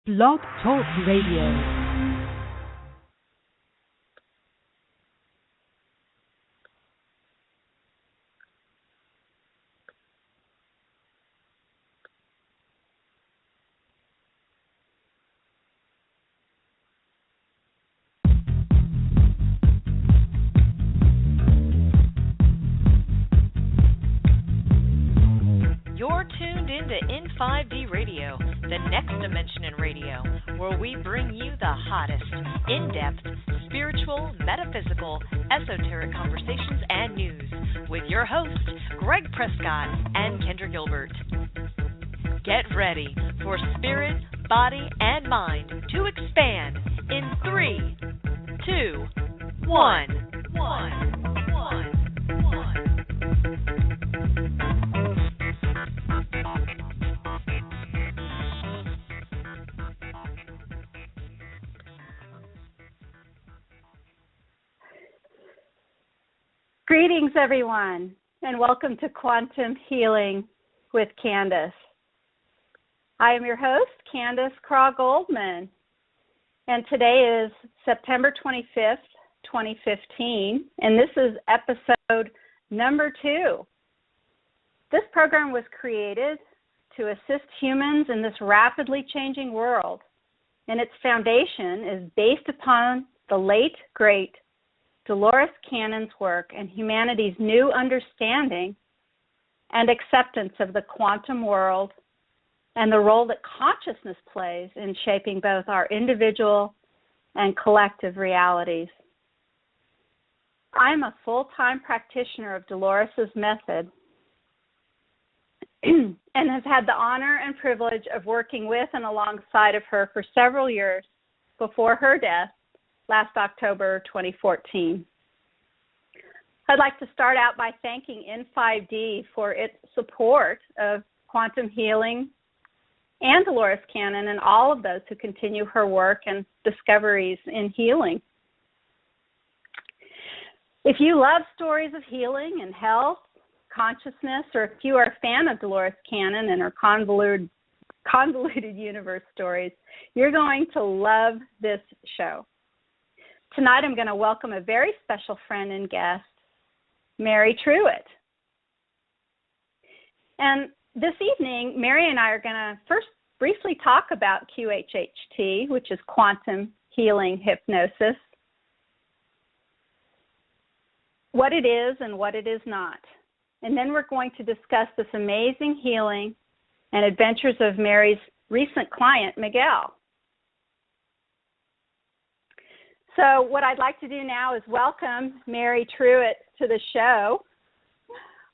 Blog Talk Radio. You're tuned into In5D Radio, the next dimension in radio, where we bring you the hottest, in-depth, spiritual, metaphysical, esoteric conversations and news with your hosts, Greg Prescott and Kendra Gilbert. Get ready for spirit, body, and mind to expand in 3, 2, 1. Greetings, everyone, and welcome to Quantum Healing with Candace. I am your host, Candace Craw-Goldman, and today is September 25th, 2015, and this is episode number 2. This program was created to assist humans in this rapidly changing world, and its foundation is based upon the late, great Dolores Cannon's work and humanity's new understanding and acceptance of the quantum world and the role that consciousness plays in shaping both our individual and collective realities. I'm a full-time practitioner of Dolores's method and have had the honor and privilege of working with and alongside of her for several years before her death last October 2014. I'd like to start out by thanking In5D for its support of quantum healing and Dolores Cannon and all of those who continue her work and discoveries in healing. If you love stories of healing and health, consciousness, or if you are a fan of Dolores Cannon and her convoluted universe stories, you're going to love this show. Tonight I'm going to welcome a very special friend and guest, Mary Truitt. And this evening, Mary and I are going to first briefly talk about QHHT, which is Quantum Healing Hypnosis, what it is and what it is not. And then we're going to discuss this amazing healing and adventures of Mary's recent client, Miguel. So what I'd like to do now is welcome Mary Truitt to the show.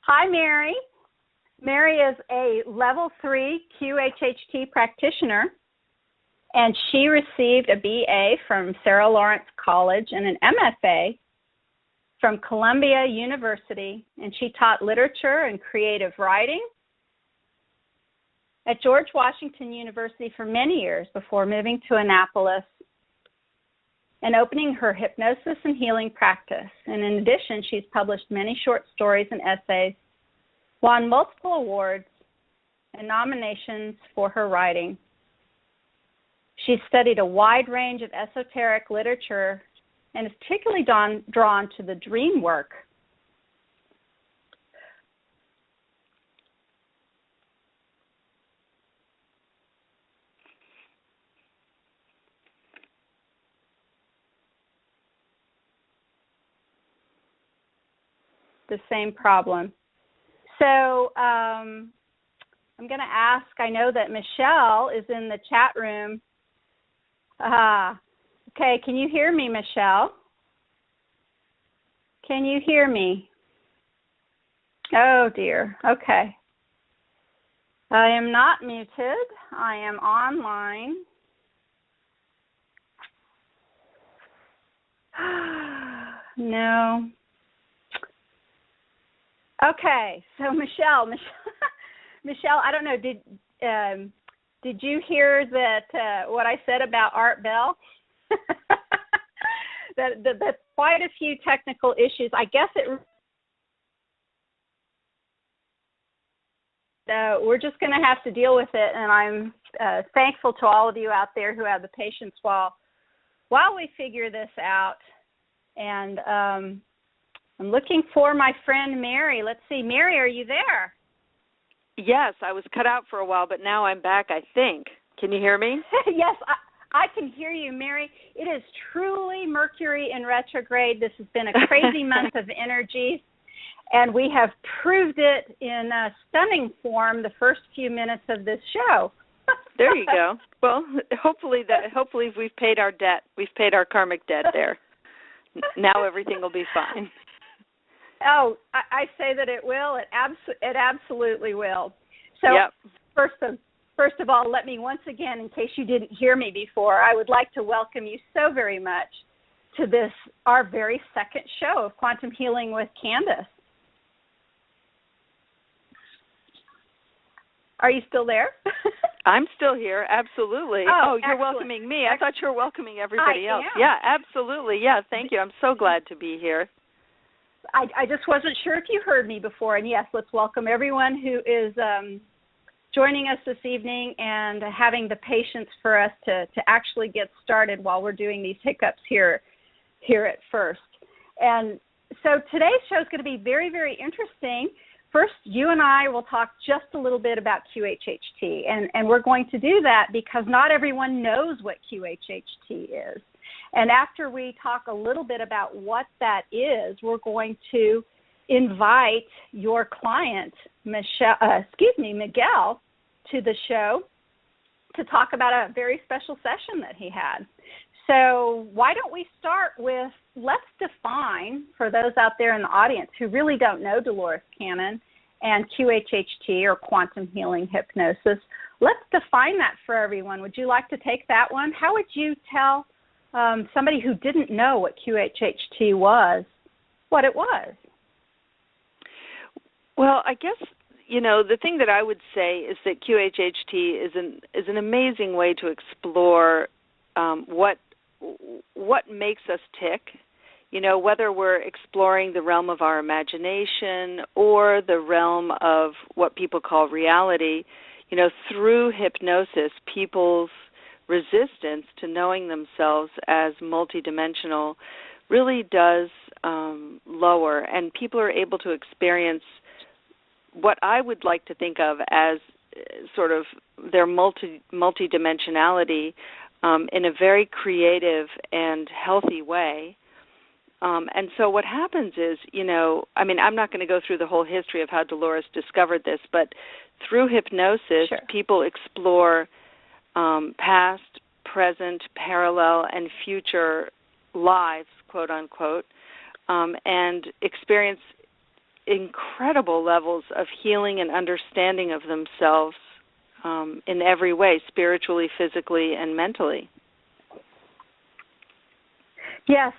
Hi, Mary. Mary is a level 3 QHHT practitioner, and she received a BA from Sarah Lawrence College and an MFA from Columbia University, and she taught literature and creative writing at George Washington University for many years before moving to Annapolis and opening her hypnosis and healing practice. And in addition, she's published many short stories and essays, won multiple awards and nominations for her writing. She's studied a wide range of esoteric literature and is particularly drawn to the dream work. The same problem. So I'm going to ask, I know that Michelle is in the chat room. Okay, can you hear me, Michelle? Can you hear me? Oh, dear. Okay. I am not muted. I am online. No. Okay, so Michelle, I don't know. Did you hear that? What I said about Art Bell? that quite a few technical issues. I guess it we're just going to have to deal with it. And I'm thankful to all of you out there who have the patience while we figure this out. And I'm looking for my friend Mary. Let's see. Mary, are you there? Yes, I was cut out for a while, but now I'm back, I think. Can you hear me? Yes, I can hear you, Mary. It is truly Mercury in retrograde. This has been a crazy month of energies, and we have proved it in stunning form the first few minutes of this show. There you go. Well, hopefully we've paid our debt. We've paid our karmic debt there. Now everything will be fine. Oh, I say that it will. It absolutely will. So yep. First of all, let me once again, in case you didn't hear me before, I would like to welcome you so very much to this, our very second show of Quantum Healing with Candace. Are you still there? I'm still here, absolutely. Oh, you're welcoming me. I thought you were welcoming everybody else. Yeah, absolutely. Yeah, thank you. I'm so glad to be here. I just wasn't sure if you heard me before. And yes, let's welcome everyone who is joining us this evening and having the patience for us to actually get started while we're doing these hiccups here at first. And so today's show is going to be very, very interesting. First, you and I will talk just a little bit about QHHT, and we're going to do that because not everyone knows what QHHT is. And after we talk a little bit about what that is, we're going to invite your client, Miguel, to the show to talk about a very special session that he had. So why don't we start with, let's define, for those out there in the audience who really don't know Dolores Cannon and QHHT or Quantum Healing Hypnosis, let's define that for everyone. Would you like to take that one? How would you tell somebody who didn't know what QHHT was what it was? Well, I guess, the thing that I would say is that QHHT is an amazing way to explore what makes us tick, whether we're exploring the realm of our imagination or the realm of what people call reality. Through hypnosis, people's resistance to knowing themselves as multidimensional really does lower, and people are able to experience what I would like to think of as sort of their multidimensionality in a very creative and healthy way. And so what happens is, I'm not going to go through the whole history of how Dolores discovered this, but through hypnosis, sure, people explore past, present, parallel, and future lives, quote unquote, and experience incredible levels of healing and understanding of themselves in every way, spiritually, physically, and mentally. Yes,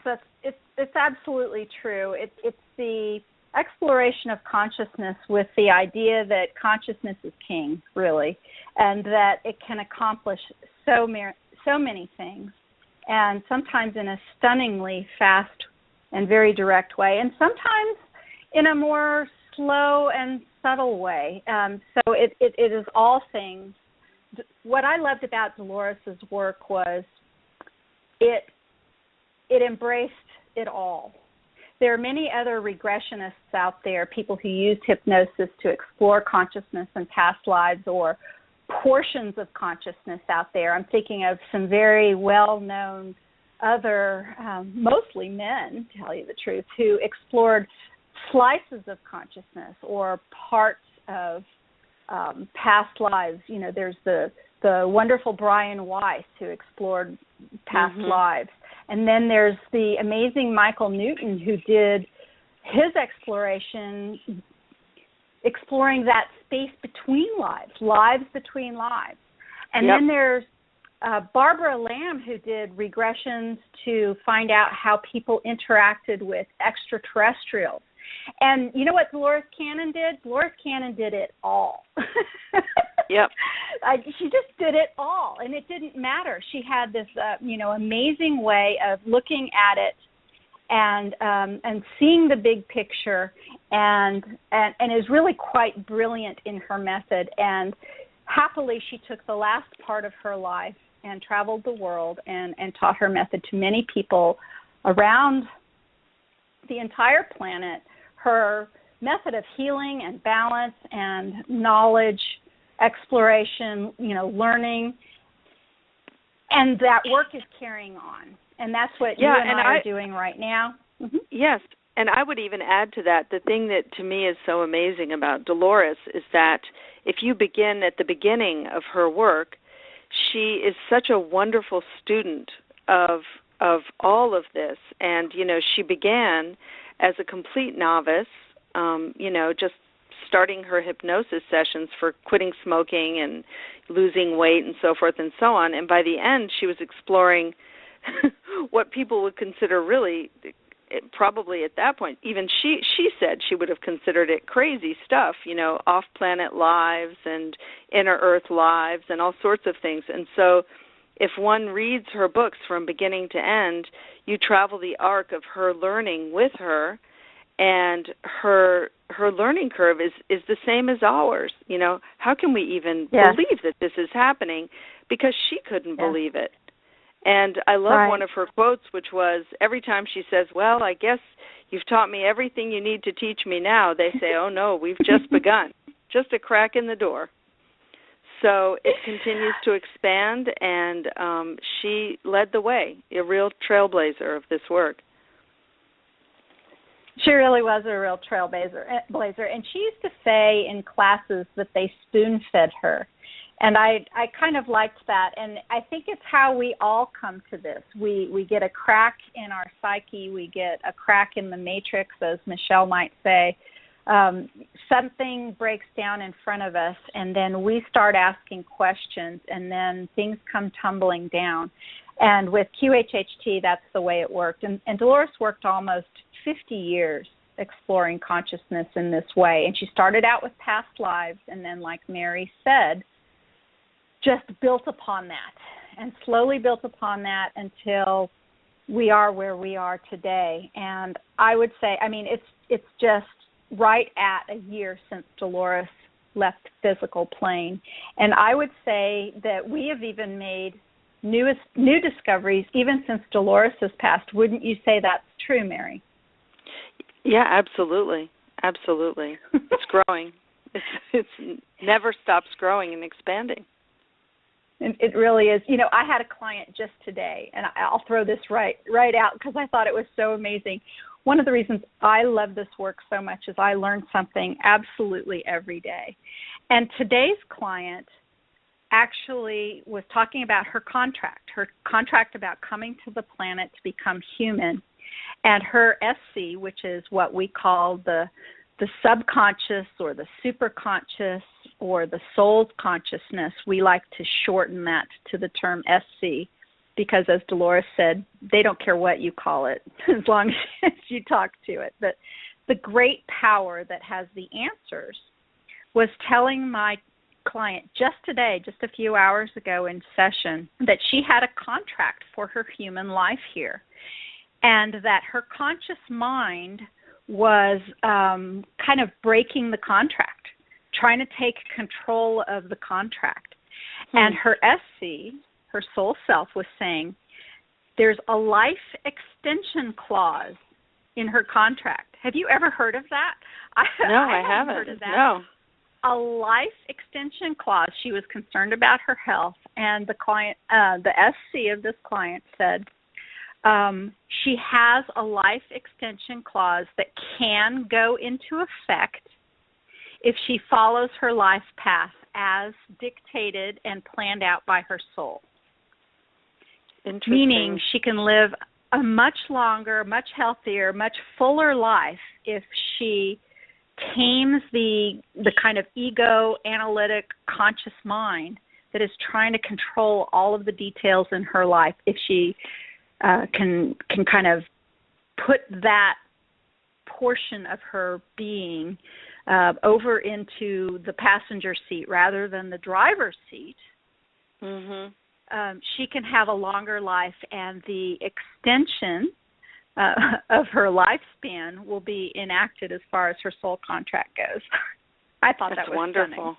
it's absolutely true. It's the exploration of consciousness with the idea that consciousness is king, really, and that it can accomplish so many things, and sometimes in a stunningly fast and very direct way, and sometimes in a more slow and subtle way. So it is all things. What I loved about Dolores's work was it embraced it all. There are many other regressionists out there, people who use hypnosis to explore consciousness and past lives or portions of consciousness out there. I'm thinking of some very well-known other, mostly men, to tell you the truth, who explored slices of consciousness or parts of past lives. There's the wonderful Brian Weiss who explored past lives. And then there's the amazing Michael Newton who did his exploration, exploring that space between lives between lives. And then there's Barbara Lamb who did regressions to find out how people interacted with extraterrestrials. And you know what Dolores Cannon did? Dolores Cannon did it all. Yep. She just did it all, and it didn't matter. She had this, amazing way of looking at it and seeing the big picture, and is really quite brilliant in her method. And happily, she took the last part of her life and traveled the world and taught her method to many people around the entire planet. Her method of healing and balance and knowledge, exploration, learning, and that work is carrying on. And that's what you and I are doing right now. Mm-hmm. Yes, and I would even add to that, the thing that to me is so amazing about Dolores is that if you begin at the beginning of her work, she is such a wonderful student of all of this. And, she began as a complete novice, just starting her hypnosis sessions for quitting smoking and losing weight and so forth and so on. And by the end, she was exploring what people would consider really, probably at that point, even she said she would have considered it crazy stuff, off-planet lives and inner Earth lives and all sorts of things. And so if one reads her books from beginning to end, you travel the arc of her learning with her, and her learning curve is the same as ours. How can we even believe that this is happening? Because she couldn't believe it. And I love one of her quotes, which was, every time she says, well, I guess you've taught me everything you need to teach me now, they say, oh, no, we've just begun, just a crack in the door. So it continues to expand, and she led the way, a real trailblazer of this work. She really was a real trailblazer. And she used to say in classes that they spoon-fed her. And I kind of liked that. And I think it's how we all come to this. We get a crack in our psyche. We get a crack in the matrix, as Michelle might say. Something breaks down in front of us, and then we start asking questions, and then things come tumbling down. And with QHHT, that's the way it worked. And Dolores worked almost 50 years exploring consciousness in this way. And she started out with past lives, and then, like Mary said, just built upon that and slowly built upon that until we are where we are today. And I would say, it's just right at a year since Dolores left the physical plane. And I would say that we have even made new discoveries even since Dolores has passed. Wouldn't you say that's true, Mary? Yeah, absolutely. Absolutely. It's growing. It's never stops growing and expanding. It really is. I had a client just today, and I'll throw this right out because I thought it was so amazing. One of the reasons I love this work so much is I learn something absolutely every day. And today's client actually was talking about her contract about coming to the planet to become human. And her SC, which is what we call the subconscious or the superconscious or the soul's consciousness, we like to shorten that to the term SC because, as Dolores said, they don't care what you call it as long as you talk to it. But the great power that has the answers was telling my client just today, just a few hours ago in session, that she had a contract for her human life here, and that her conscious mind was kind of breaking the contract, trying to take control of the contract. And her SC, her soul self, was saying, there's a life extension clause in her contract. Have you ever heard of that? No, I haven't. Heard of that. No. A life extension clause. She was concerned about her health, and the client, the SC of this client said, she has a life extension clause that can go into effect if she follows her life path as dictated and planned out by her soul. Meaning she can live a much longer, much healthier, much fuller life if she tames the kind of ego, analytic, conscious mind that is trying to control all of the details in her life. If she can kind of put that portion of her being over into the passenger seat rather than the driver's seat, she can have a longer life, and the extension of her lifespan will be enacted as far as her soul contract goes. I thought that was wonderful. Stunning.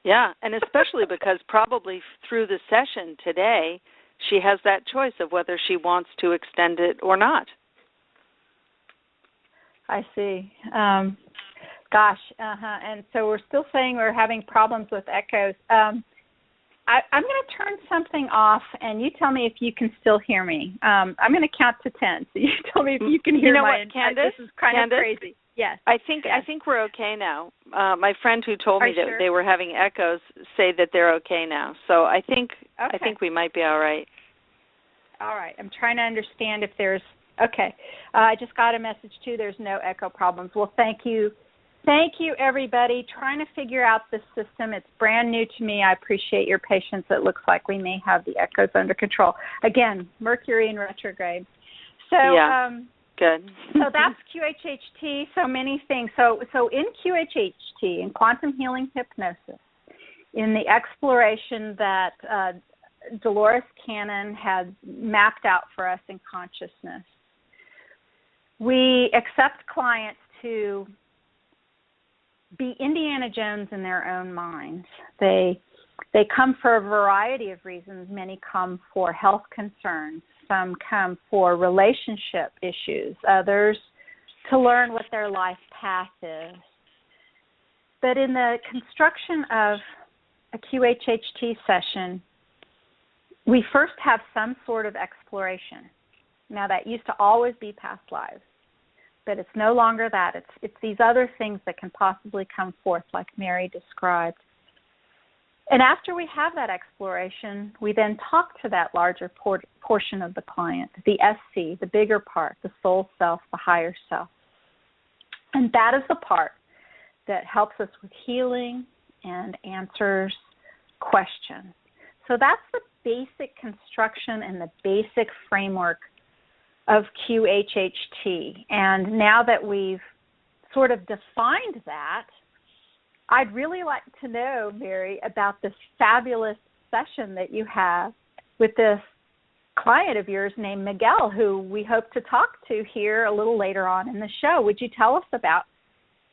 Yeah, and especially because probably through the session today, she has that choice of whether she wants to extend it or not. I see. And so we're still saying we're having problems with echoes. I'm going to turn something off, and you tell me if you can still hear me. I'm going to count to 10, so you tell me if you can hear what, Candace? This is kind of crazy. Yes. I think we're okay now. My friend who told me that they were having echoes say that they're okay now. So I think we might be all right. All right. I'm trying to understand if there's okay. I just got a message too. There's no echo problems. Well, thank you. Thank you, everybody. Trying to figure out this system. It's brand new to me. I appreciate your patience. It looks like we may have the echoes under control. Again, Mercury in retrograde. So, good. So that's QHHT, so many things. So in QHHT, in Quantum Healing Hypnosis, in the exploration that Dolores Cannon had mapped out for us in consciousness, we accept clients to be Indiana Jones in their own minds. They come for a variety of reasons. Many come for health concerns. Some come for relationship issues. Others to learn what their life path is. But in the construction of a QHHT session, we first have some sort of exploration. Now, that used to always be past lives, but it's no longer that. It's these other things that can possibly come forth, like Mary described. And after we have that exploration, we then talk to that larger portion of the client, the SC, the bigger part, the soul self, the higher self. And that is the part that helps us with healing and answers questions. So that's the basic construction and the basic framework of QHHT. And now that we've sort of defined that, I'd really like to know, Mary, about this fabulous session that you have with this client of yours named Miguel, who we hope to talk to here a little later on in the show. Would you tell us about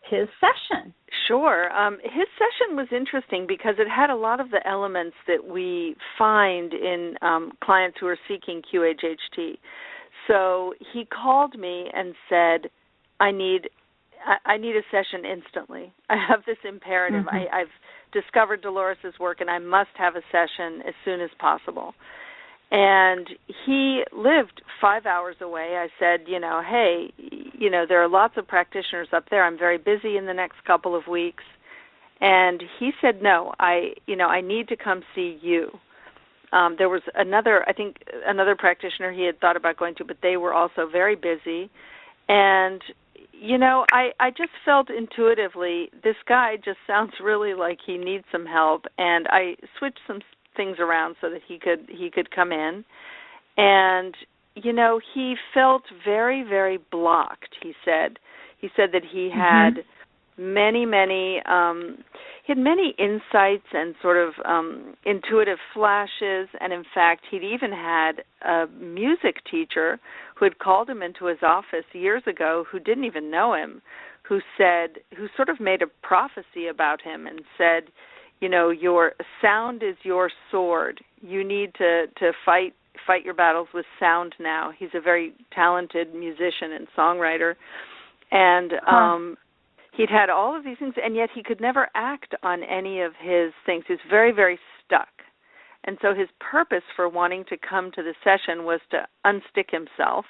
his session? Sure. His session was interesting because it had a lot of the elements that we find in clients who are seeking QHHT. So he called me and said, I need a session instantly. I have this imperative. Mm-hmm. I've discovered Dolores' work, and I must have a session as soon as possible. And he lived 5 hours away. I said, hey, there are lots of practitioners up there. I'm very busy in the next couple of weeks. And he said, no, I need to come see you. There was another practitioner he had thought about going to, but they were also very busy. And I just felt intuitively this guy just sounds really like he needs some help, and I switched some things around so that he could come in. And he felt very, very blocked. He said that he had many insights and sort of intuitive flashes, and in fact he'd even had a music teacher who had called him into his office years ago who didn't even know him, who sort of made a prophecy about him and said, your sound is your sword. You need to fight your battles with sound now. He's a very talented musician and songwriter, and he'd had all of these things, and yet he could never act on any of his things. He's very, very stuck. And so his purpose for wanting to come to the session was to unstick himself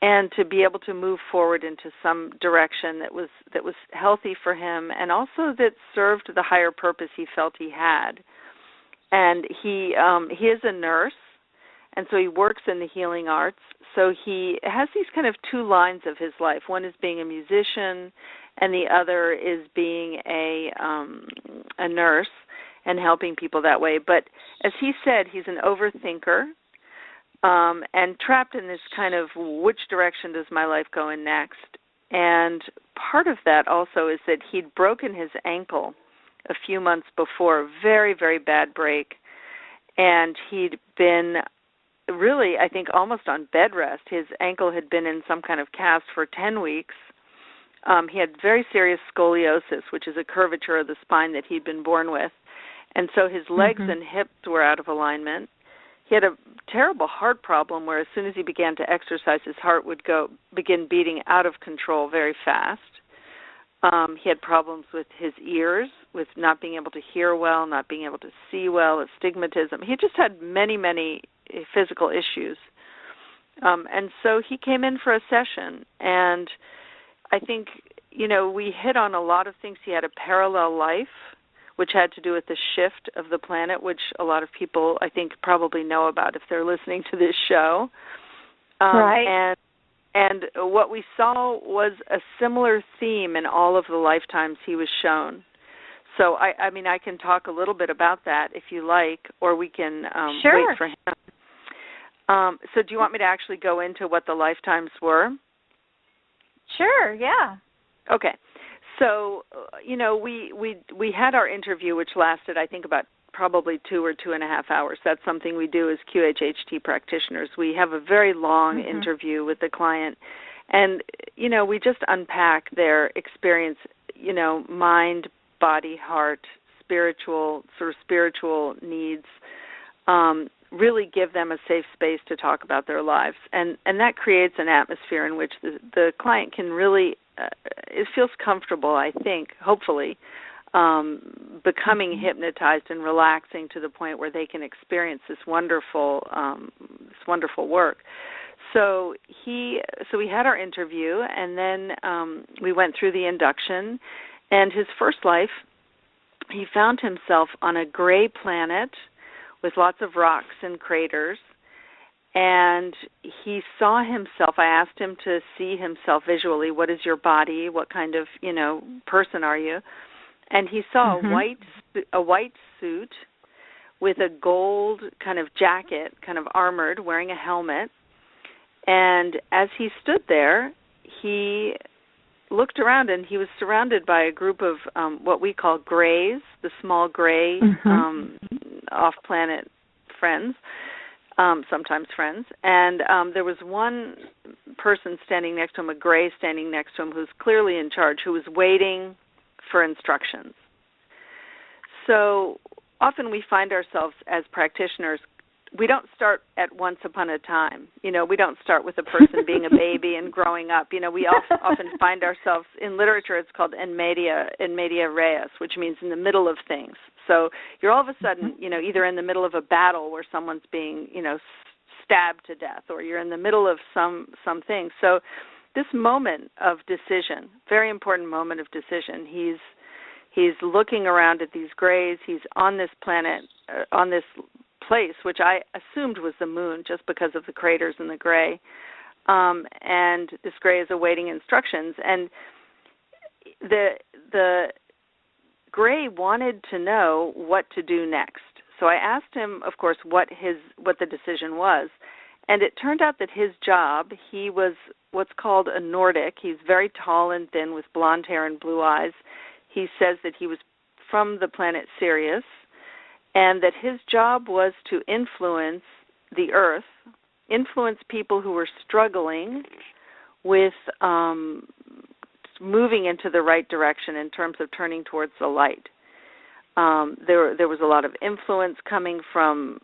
and to be able to move forward into some direction that was healthy for him, and also that served the higher purpose he felt he had. And he is a nurse, and so he works in the healing arts. So he has these kind of two lines of his life. One is being a musician, and the other is being a nurse and helping people that way. But as he said, he's an overthinker and trapped in this kind of which direction does my life go in next. And part of that also is that he'd broken his ankle a few months before, a very, very bad break, and he'd been really, I think, almost on bed rest. His ankle had been in some kind of cast for 10 weeks. He had very serious scoliosis, which is a curvature of the spine that he'd been born with. And so his legs and hips were out of alignment. He had a terrible heart problem where as soon as he began to exercise, his heart would begin beating out of control very fast. He had problems with his ears, with not being able to hear well, not being able to see well, astigmatism. He just had many, many physical issues. And so he came in for a session, and I think, we hit on a lot of things. He had a parallel life, which had to do with the shift of the planet, which a lot of people, I think, probably know about if they're listening to this show. Right. And what we saw was a similar theme in all of the lifetimes he was shown. So, I mean, I can talk a little bit about that if you like, or we can Sure. wait for him. So do you want me to actually go into what the lifetimes were? Sure, yeah. Okay. So, we had our interview, which lasted, I think, about probably 2 or 2.5 hours. That's something we do as QHHT practitioners. We have a very long interview with the client, and, we just unpack their experience, mind, body, heart, spiritual needs, really give them a safe space to talk about their lives. And that creates an atmosphere in which the client can really, it feels comfortable, I think, hopefully, becoming hypnotized and relaxing to the point where they can experience this wonderful work. So we had our interview, and then we went through the induction. And his first life, he found himself on a gray planet with lots of rocks and craters. And he saw himself, I asked him to see himself visually. What is your body? What kind of, person are you? And he saw a white suit with a gold kind of jacket, kind of armored, wearing a helmet. And as he stood there, he looked around, and he was surrounded by a group of what we call grays, the small gray off-planet friends, sometimes friends. And there was one person standing next to him, a gray standing next to him, who's clearly in charge, who was waiting for instructions. So often we find ourselves as practitioners, we don't start at once upon a time. We don't start with a person being a baby and growing up. We often find ourselves, in literature it's called in media res, which means in the middle of things. So you're all of a sudden, either in the middle of a battle where someone's being, stabbed to death, or you're in the middle of something. So this moment of decision, very important moment of decision, he's looking around at these grays. He's on this planet, on this place, which I assumed was the moon just because of the craters and the gray. And this gray is awaiting instructions. And the gray wanted to know what to do next. So I asked him, of course, what the decision was. And it turned out that his job, he was what's called a Nordic. He's very tall and thin with blonde hair and blue eyes. He says that he was from the planet Sirius, and that his job was to influence the Earth, influence people who were struggling with moving into the right direction in terms of turning towards the light. There was a lot of influence coming from,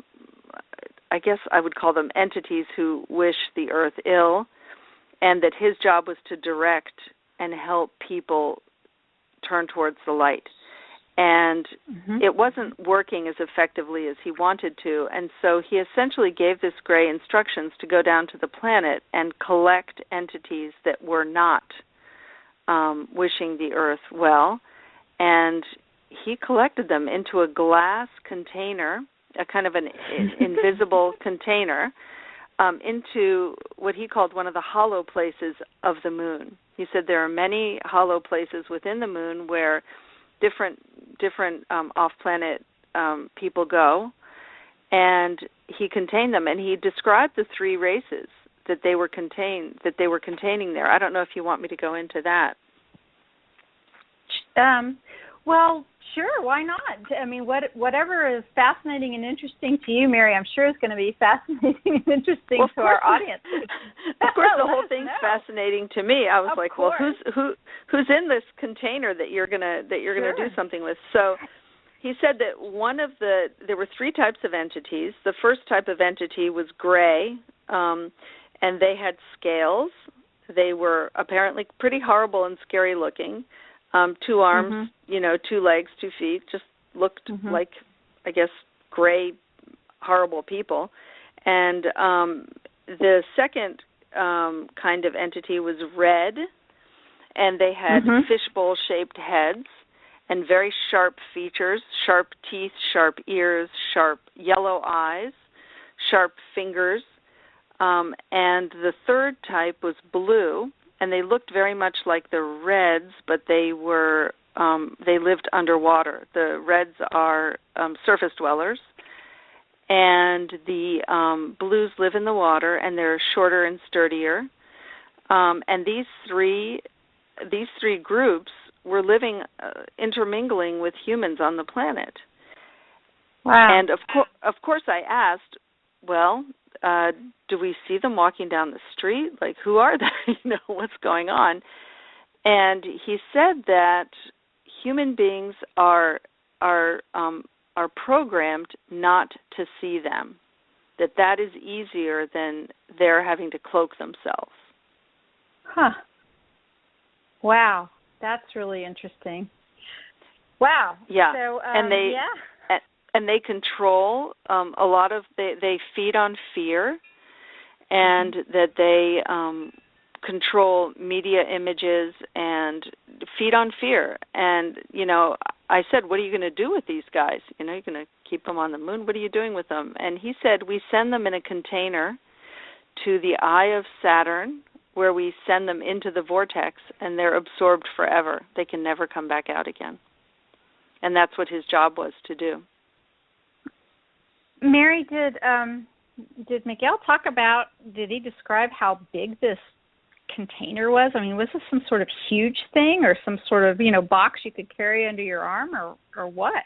I guess I would call them entities who wish the Earth ill, and that his job was to direct and help people turn towards the light. And it wasn't working as effectively as he wanted to, and so he essentially gave this gray instructions to go down to the planet and collect entities that were not wishing the Earth well, and he collected them into a glass container, a kind of an invisible container, into what he called one of the hollow places of the moon. He said there are many hollow places within the moon where different off-planet people go, and he contained them, and he described the 3 races that they were containing there. I don't know if you want me to go into that. Well, Sure, why not? I mean, whatever is fascinating and interesting to you, Mary, I'm sure is going to be fascinating and interesting to our audience. Of course, the whole thing's fascinating to me. I was of like, course. well, who's in this container that you're gonna do something with? So he said that there were three types of entities. The first type of entity was gray, and they had scales. They were apparently pretty horrible and scary looking. 2 arms, 2 legs, 2 feet, just looked like, I guess, gray, horrible people. And the second kind of entity was red, and they had fishbowl-shaped heads and very sharp features, sharp teeth, sharp ears, sharp yellow eyes, sharp fingers. And the third type was blue, and they looked very much like the reds, but they lived underwater. The reds are surface dwellers, and the blues live in the water, and they're shorter and sturdier. And these three groups were living, intermingling with humans on the planet. Wow. And of course I asked, well, do we see them walking down the street? Like, who are they? What's going on? And he said that human beings are programmed not to see them, that is easier than their having to cloak themselves. Huh. Wow. That's really interesting. Wow. Yeah. So, and they control a lot of, they feed on fear, and that they control media images and feed on fear. And, I said, what are you going to do with these guys? You're going to keep them on the moon? What are you doing with them? And he said, we send them in a container to the eye of Saturn, where we send them into the vortex, and they're absorbed forever. They can never come back out again. And that's what his job was to do. Mary, did Miguel did he describe how big this container was? I mean, was this some sort of huge thing, or some sort of, box you could carry under your arm, or what?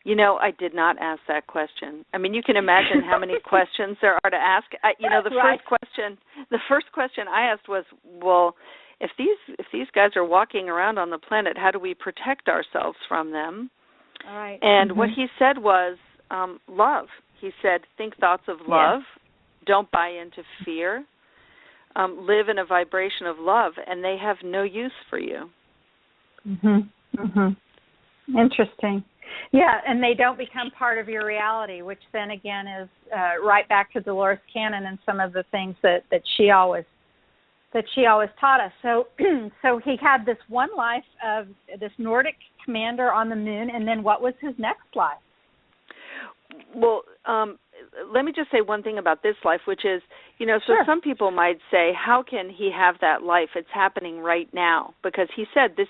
I did not ask that question. I mean, you can imagine how many questions there are to ask. The first question I asked was, well, if these guys are walking around on the planet, how do we protect ourselves from them? All right. And what he said was, love. He said, think thoughts of love. Yeah. Don't buy into fear. Live in a vibration of love, and they have no use for you. Interesting. Yeah, and they don't become part of your reality, which then again is right back to Dolores Cannon and some of the things that she always taught us. So he had this one life of this Nordic commander on the moon, and then what was his next life? Well, let me just say one thing about this life, which is, some people might say, how can he have that life? It's happening right now, because he said this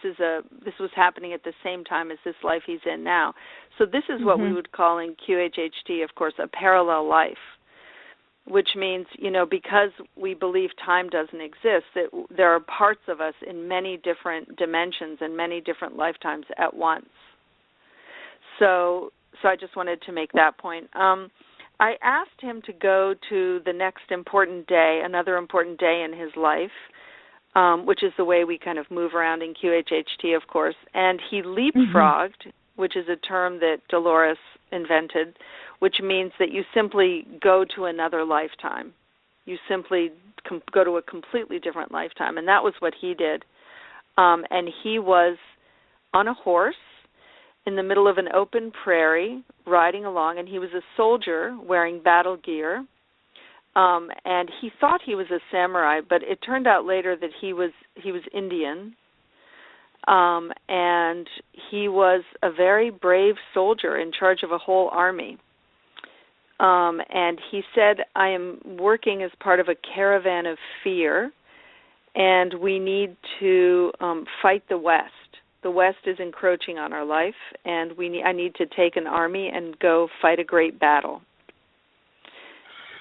was happening at the same time as this life he's in now. So this is what we would call in QHHT, of course, a parallel life, which means, because we believe time doesn't exist, that there are parts of us in many different dimensions and many different lifetimes at once. So I just wanted to make that point. I asked him to go to the next important day, another important day in his life, which is the way we kind of move around in QHHT, of course. And he leapfrogged, which is a term that Dolores invented, which means that you simply go to another lifetime. You simply go to a completely different lifetime. And that was what he did. And he was on a horse in the middle of an open prairie, riding along, and he was a soldier wearing battle gear. And he thought he was a samurai, but it turned out later that he was Indian. And he was a very brave soldier in charge of a whole army. And he said, I am working as part of a caravan of fear, and we need to fight the West. The West is encroaching on our life, and I need to take an army and go fight a great battle.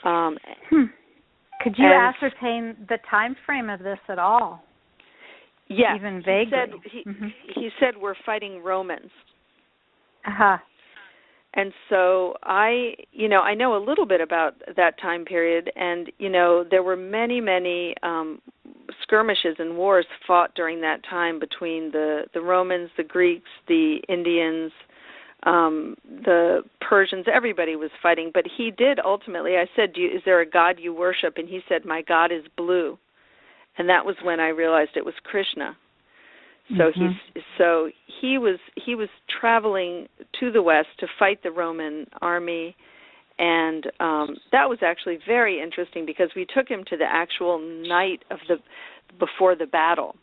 Could you ascertain the time frame of this at all? Yeah. Even vaguely? He said we're fighting Romans. Uh-huh. And so I know a little bit about that time period, and, there were many, many skirmishes and wars fought during that time between the Romans, the Greeks, the Indians, the Persians. Everybody was fighting. But he did ultimately, I said, is there a God you worship? And he said, my God is blue. And that was when I realized it was Krishna. So he was traveling to the west to fight the Roman army, and that was actually very interesting because we took him to the actual night of before the battle,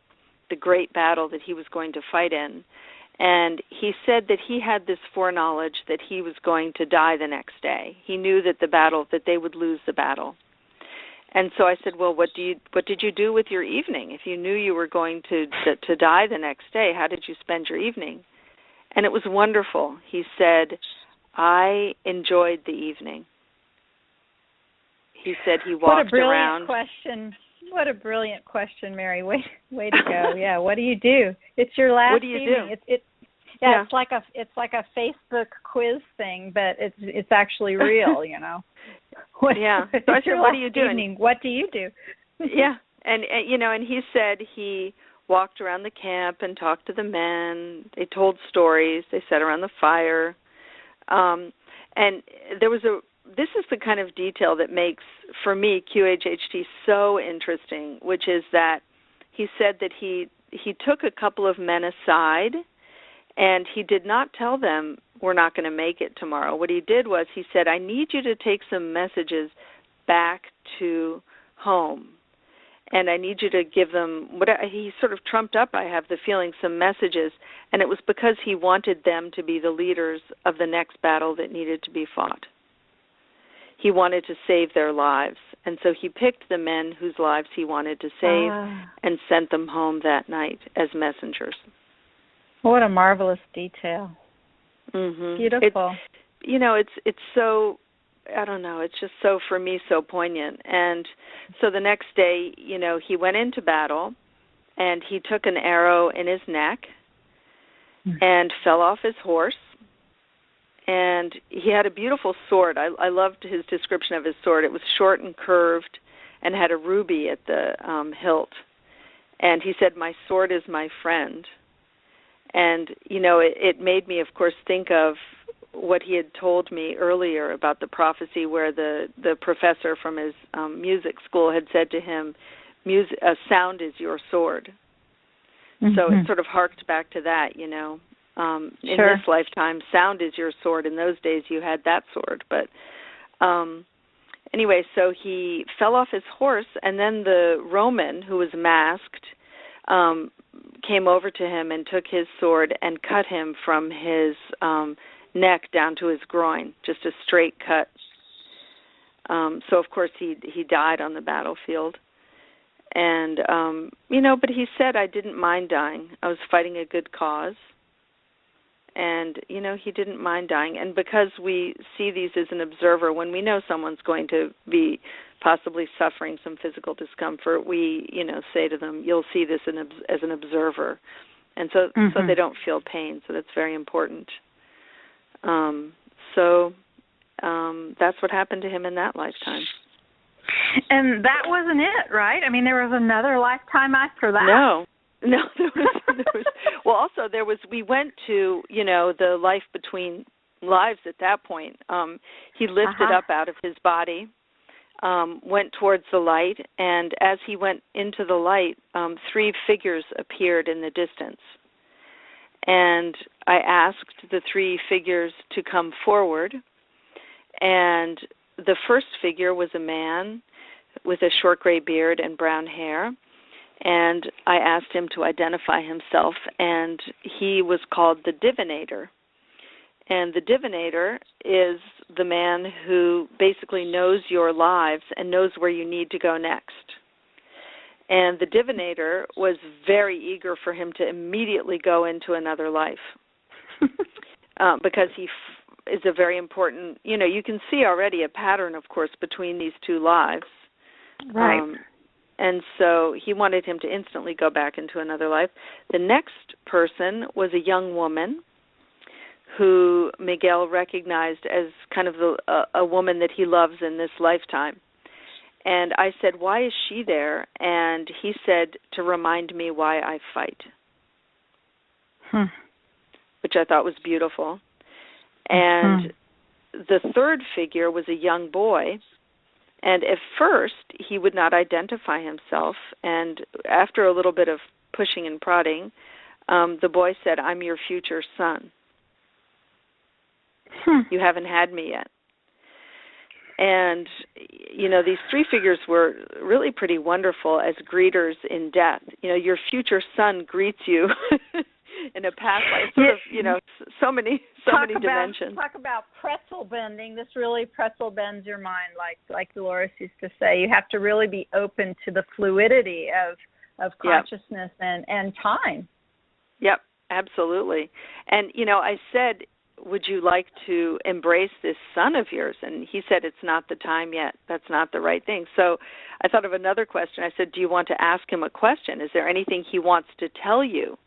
the great battle that he was going to fight in, and he said that he had this foreknowledge that he was going to die the next day. He knew that that they would lose the battle. And so I said, well, what did you do with your evening? If you knew you were going to die the next day, how did you spend your evening? And it was wonderful. He said, I enjoyed the evening. He said he walked around. What a brilliant question, Mary. Way to go. Yeah, what do you do? It's your last What do you evening. do? It's like a Facebook quiz thing, but it's actually real, So I said, what do you do? What do you do? Yeah, and he said he walked around the camp and talked to the men. They told stories. They sat around the fire, and this is the kind of detail that makes, for me, QHHT so interesting, which is that he said that he took a couple of men aside, and he did not tell them, we're not going to make it tomorrow. What he did was he said, I need you to take some messages back to home, and I need you to give them, he sort of trumped up, I have the feeling, some messages, and it was because he wanted them to be the leaders of the next battle that needed to be fought. He wanted to save their lives, and so he picked the men whose lives he wanted to save and sent them home that night as messengers. What a marvelous detail. Mm-hmm. Beautiful. It's so, I don't know, it's just so, for me, so poignant. And so the next day, he went into battle, and he took an arrow in his neck and fell off his horse. And he had a beautiful sword. I loved his description of his sword. It was short and curved and had a ruby at the hilt. And he said, my sword is my friend. And, it made me, of course, think of what he had told me earlier about the prophecy where the professor from his music school had said to him, sound is your sword. Mm-hmm. So it sort of harked back to that, In this lifetime, sound is your sword. In those days, you had that sword. But anyway, so he fell off his horse, and then the Roman, who was masked, came over to him and took his sword and cut him from his neck down to his groin, just a straight cut. So, of course, he died on the battlefield. And, but he said, I didn't mind dying. I was fighting a good cause. And, he didn't mind dying. And because we see these as an observer, when we know someone's going to be possibly suffering some physical discomfort, we, say to them, you'll see this as an observer. And so they don't feel pain. So that's very important. That's what happened to him in that lifetime. And that wasn't it, right? I mean, there was another lifetime after that. No, there was. Well, also we went to, the life between lives at that point. He lifted up out of his body, went towards the light, and as he went into the light, 3 figures appeared in the distance. And I asked the 3 figures to come forward, and the first figure was a man with a short gray beard and brown hair. And I asked him to identify himself, and he was called the divinator. And the divinator is the man who basically knows your lives and knows where you need to go next. And the divinator was very eager for him to immediately go into another life because he is a very important, you can see already a pattern, of course, between these 2 lives. Right. And so he wanted him to instantly go back into another life. The next person was a young woman who Miguel recognized as kind of a woman that he loves in this lifetime. And I said, why is she there? And he said, to remind me why I fight, which I thought was beautiful. And the third figure was a young boy. And at first, he would not identify himself. And after a little bit of pushing and prodding, the boy said, I'm your future son. You haven't had me yet. And, you know, these three figures were really pretty wonderful as greeters in death. You know, your future son greets you in a past life, sort of, you know, so many dimensions. Talk about pretzel bending. This really pretzel bends your mind, like Dolores used to say. You have to really be open to the fluidity of consciousness and time. Yep, absolutely. And, you know, I said, would you like to embrace this son of yours? And he said, it's not the time yet. That's not the right thing. So I thought of another question. I said, do you want to ask him a question? Is there anything he wants to tell you?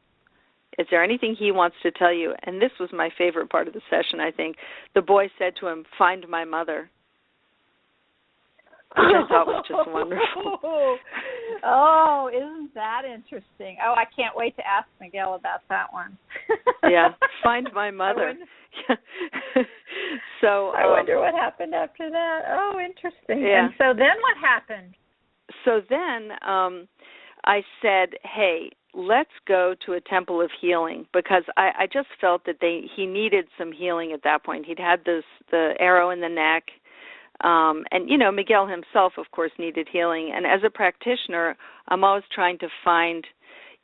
Is there anything he wants to tell you? And this was my favorite part of the session, I think. The boy said to him, find my mother, which I thought was just wonderful. Oh, isn't that interesting? Oh, I can't wait to ask Miguel about that one. Yeah, find my mother. So I wonder what happened after that. Oh, interesting. Yeah. And so then what happened? So then I said, hey, let's go to a temple of healing, because I just felt that he needed some healing at that point. He'd had the arrow in the neck. And, you know, Miguel himself, of course, needed healing. And as a practitioner, I'm always trying to find,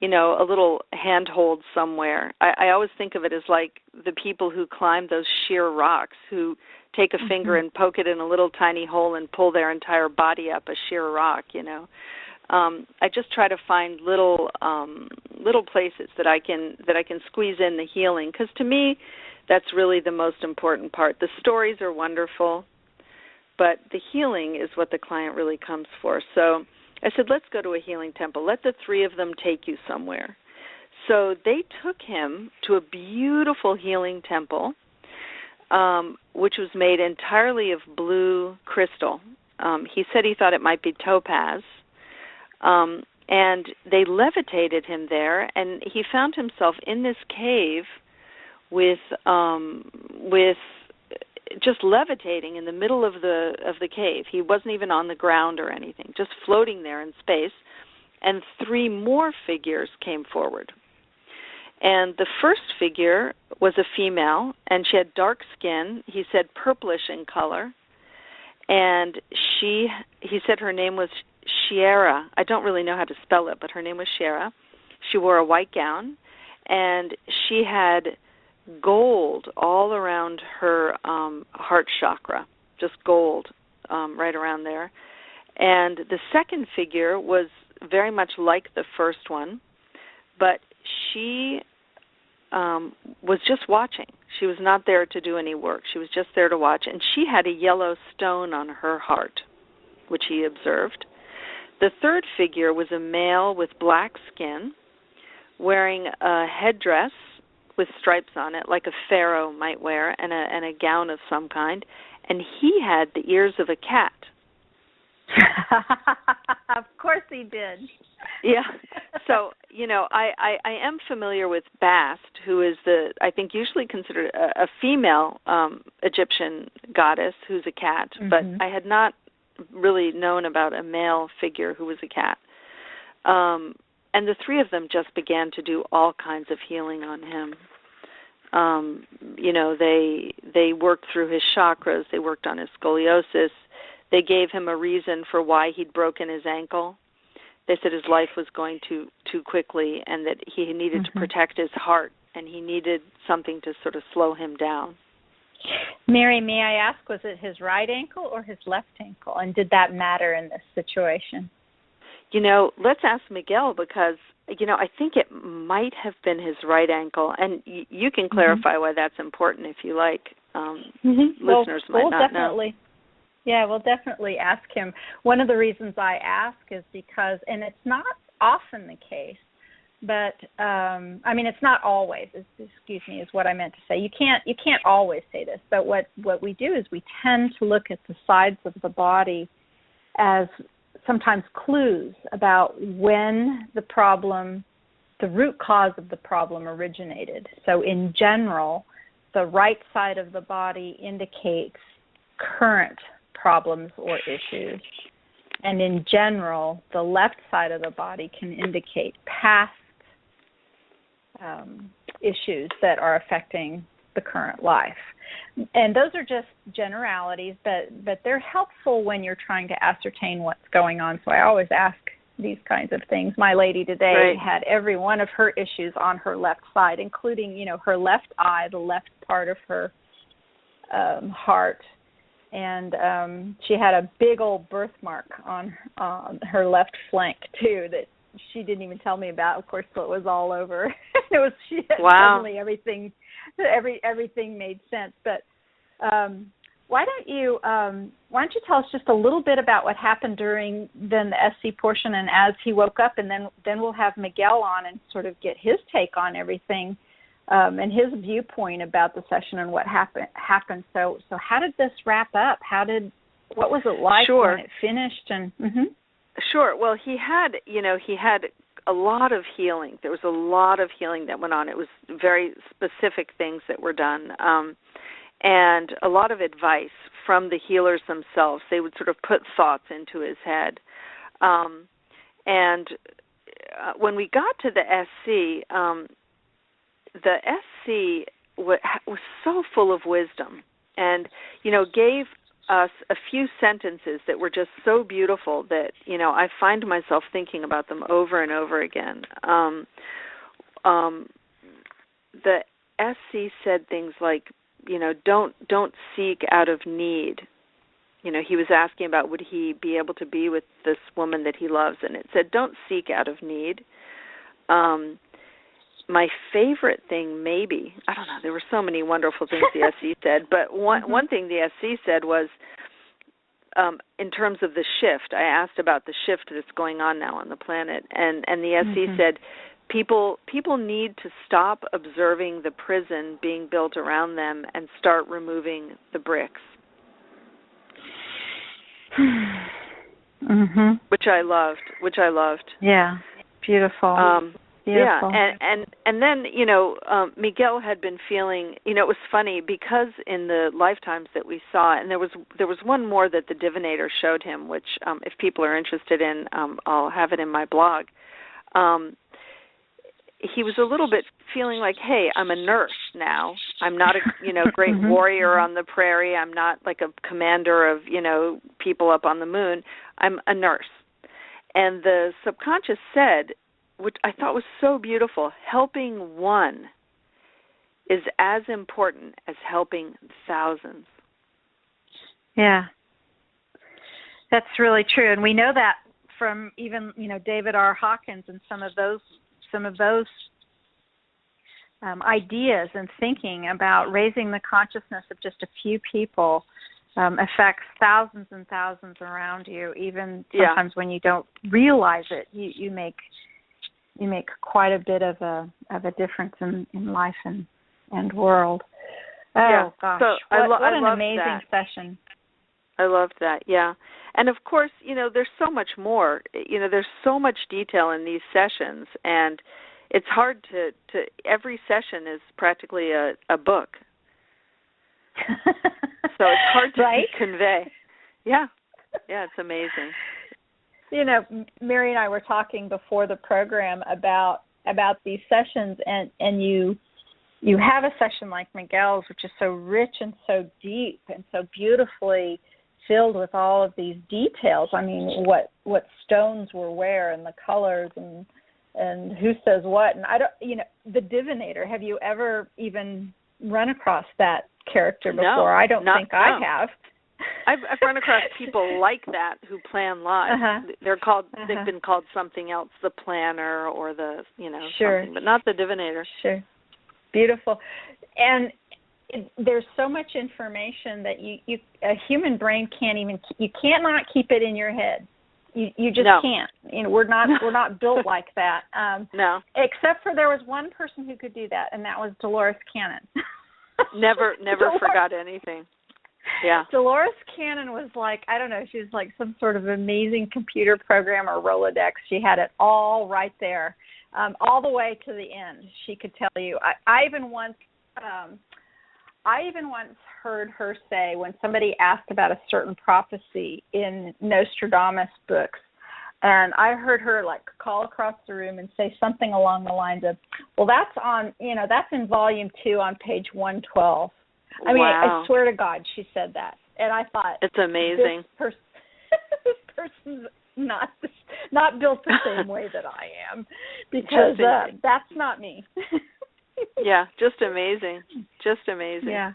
you know, a little handhold somewhere. I always think of it as like the people who climb those sheer rocks, who take a finger and poke it in a little tiny hole and pull their entire body up a sheer rock, you know. I just try to find little places that I can squeeze in the healing, because to me, that's really the most important part. The stories are wonderful, but the healing is what the client really comes for. So I said, let's go to a healing temple. Let the three of them take you somewhere. So they took him to a beautiful healing temple, which was made entirely of blue crystal. He said he thought it might be topaz. And they levitated him there, and he found himself in this cave with just levitating in the middle of the cave. He wasn't even on the ground or anything, just floating there in space. And three more figures came forward. And the first figure was a female, and she had dark skin. He said purplish in color. And he said her name was Shiera. I don't really know how to spell it, but her name was Shiera. She wore a white gown, and she had gold all around her heart chakra, just gold right around there. And the second figure was very much like the first one, but she was just watching. She was not there to do any work. She was just there to watch, and she had a yellow stone on her heart, which he observed. The third figure was a male with black skin, wearing a headdress with stripes on it, like a pharaoh might wear, and a gown of some kind, and he had the ears of a cat. Of course he did. Yeah. So, you know, I am familiar with Bast, who is I think usually considered a female Egyptian goddess who's a cat, but I had not really known about a male figure who was a cat. And the three of them just began to do all kinds of healing on him. You know, they worked through his chakras. They worked on his scoliosis. They gave him a reason for why he'd broken his ankle. They said his life was going too quickly, and that he needed to protect his heart, and he needed something to sort of slow him down. Mary, may I ask, was it his right ankle or his left ankle? And did that matter in this situation? You know, let's ask Miguel, because, you know, I think it might have been his right ankle. And you can clarify why that's important if you like. Listeners might not know. Yeah, we'll definitely ask him. One of the reasons I ask is because, and it's not often the case, but I mean, it's not always. Excuse me, is what I meant to say. You can't always say this, but what we do is we tend to look at the sides of the body as sometimes clues about when the root cause of the problem originated. So in general, the right side of the body indicates current problems or issues. And in general, the left side of the body can indicate past issues that are affecting the current life. And those are just generalities, but they're helpful when you're trying to ascertain what's going on. So I always ask these kinds of things. My lady today had every one of her issues on her left side, including, her left eye, the left part of her heart. And she had a big old birthmark on her left flank, too, that she didn't even tell me about, of course, so it was all over. Suddenly everything made sense. But why don't you tell us just a little bit about what happened during then the SC portion and as he woke up, and then we'll have Miguel on and sort of get his take on everything and his viewpoint about the session and what happened. So how did this wrap up? What was it like when it finished? And Sure. Well, he had a lot of healing. There was a lot of healing that went on. It was very specific things that were done, and a lot of advice from the healers themselves. They would sort of put thoughts into his head. And when we got to the SC was so full of wisdom and, gave us a few sentences that were just so beautiful that, I find myself thinking about them over and over again. The SC said things like, don't seek out of need. He was asking about would he be able to be with this woman that he loves, and it said, don't seek out of need. My favorite thing, maybe, I don't know, there were so many wonderful things the SC said, but one thing the SC said was, in terms of the shift, I asked about the shift that's going on now on the planet, and the SC said, people need to stop observing the prison being built around them and start removing the bricks. Which I loved. Yeah, beautiful. Beautiful. Yeah, and then, Miguel had been feeling, it was funny because in the lifetimes that we saw, and there was one more that the divinator showed him, which if people are interested in, I'll have it in my blog. He was a little bit feeling like, hey, I'm a nurse now. I'm not a great warrior on the prairie. I'm not like a commander of people up on the moon. I'm a nurse. And the subconscious said, which I thought was so beautiful, helping one is as important as helping thousands. Yeah, that's really true, and we know that from even David R. Hawkins and some of those ideas and thinking about raising the consciousness of just a few people affects thousands and thousands around you. Even sometimes when you don't realize it, you make quite a bit of a difference in life and world. Oh, gosh. So what an amazing session. I loved that, yeah. And, of course, there's so much more. There's so much detail in these sessions, and it's hard to every session is practically a book. So it's hard to convey. Yeah, it's amazing. Mary and I were talking before the program about these sessions, and you have a session like Miguel's, which is so rich and so deep and so beautifully filled with all of these details. I mean, what stones were where and the colors and who says what. And I don't, the divinator. Have you ever even run across that character before? No, I don't think I have. I've run across people like that who plan lives. They're called. They've been called something else, the planner or the something, but not the divinator. Sure, beautiful. And there's so much information that a human brain cannot keep it in your head. You just No. can't. We're not built like that. No. Except for there was one person who could do that, and that was Dolores Cannon. Never forgot anything. Yeah. Dolores Cannon was like, I don't know, she was like some sort of amazing computer program or Rolodex. She had it all right there, all the way to the end. She could tell you. I even once heard her say, when somebody asked about a certain prophecy in Nostradamus books, and I heard her like call across the room and say something along the lines of, well, that's in volume 2 on page 112. I mean, wow. I swear to God, she said that. And I thought, it's amazing. This person's not built the same way that I am, because that's not me. Yeah, just amazing. Just amazing. Yeah.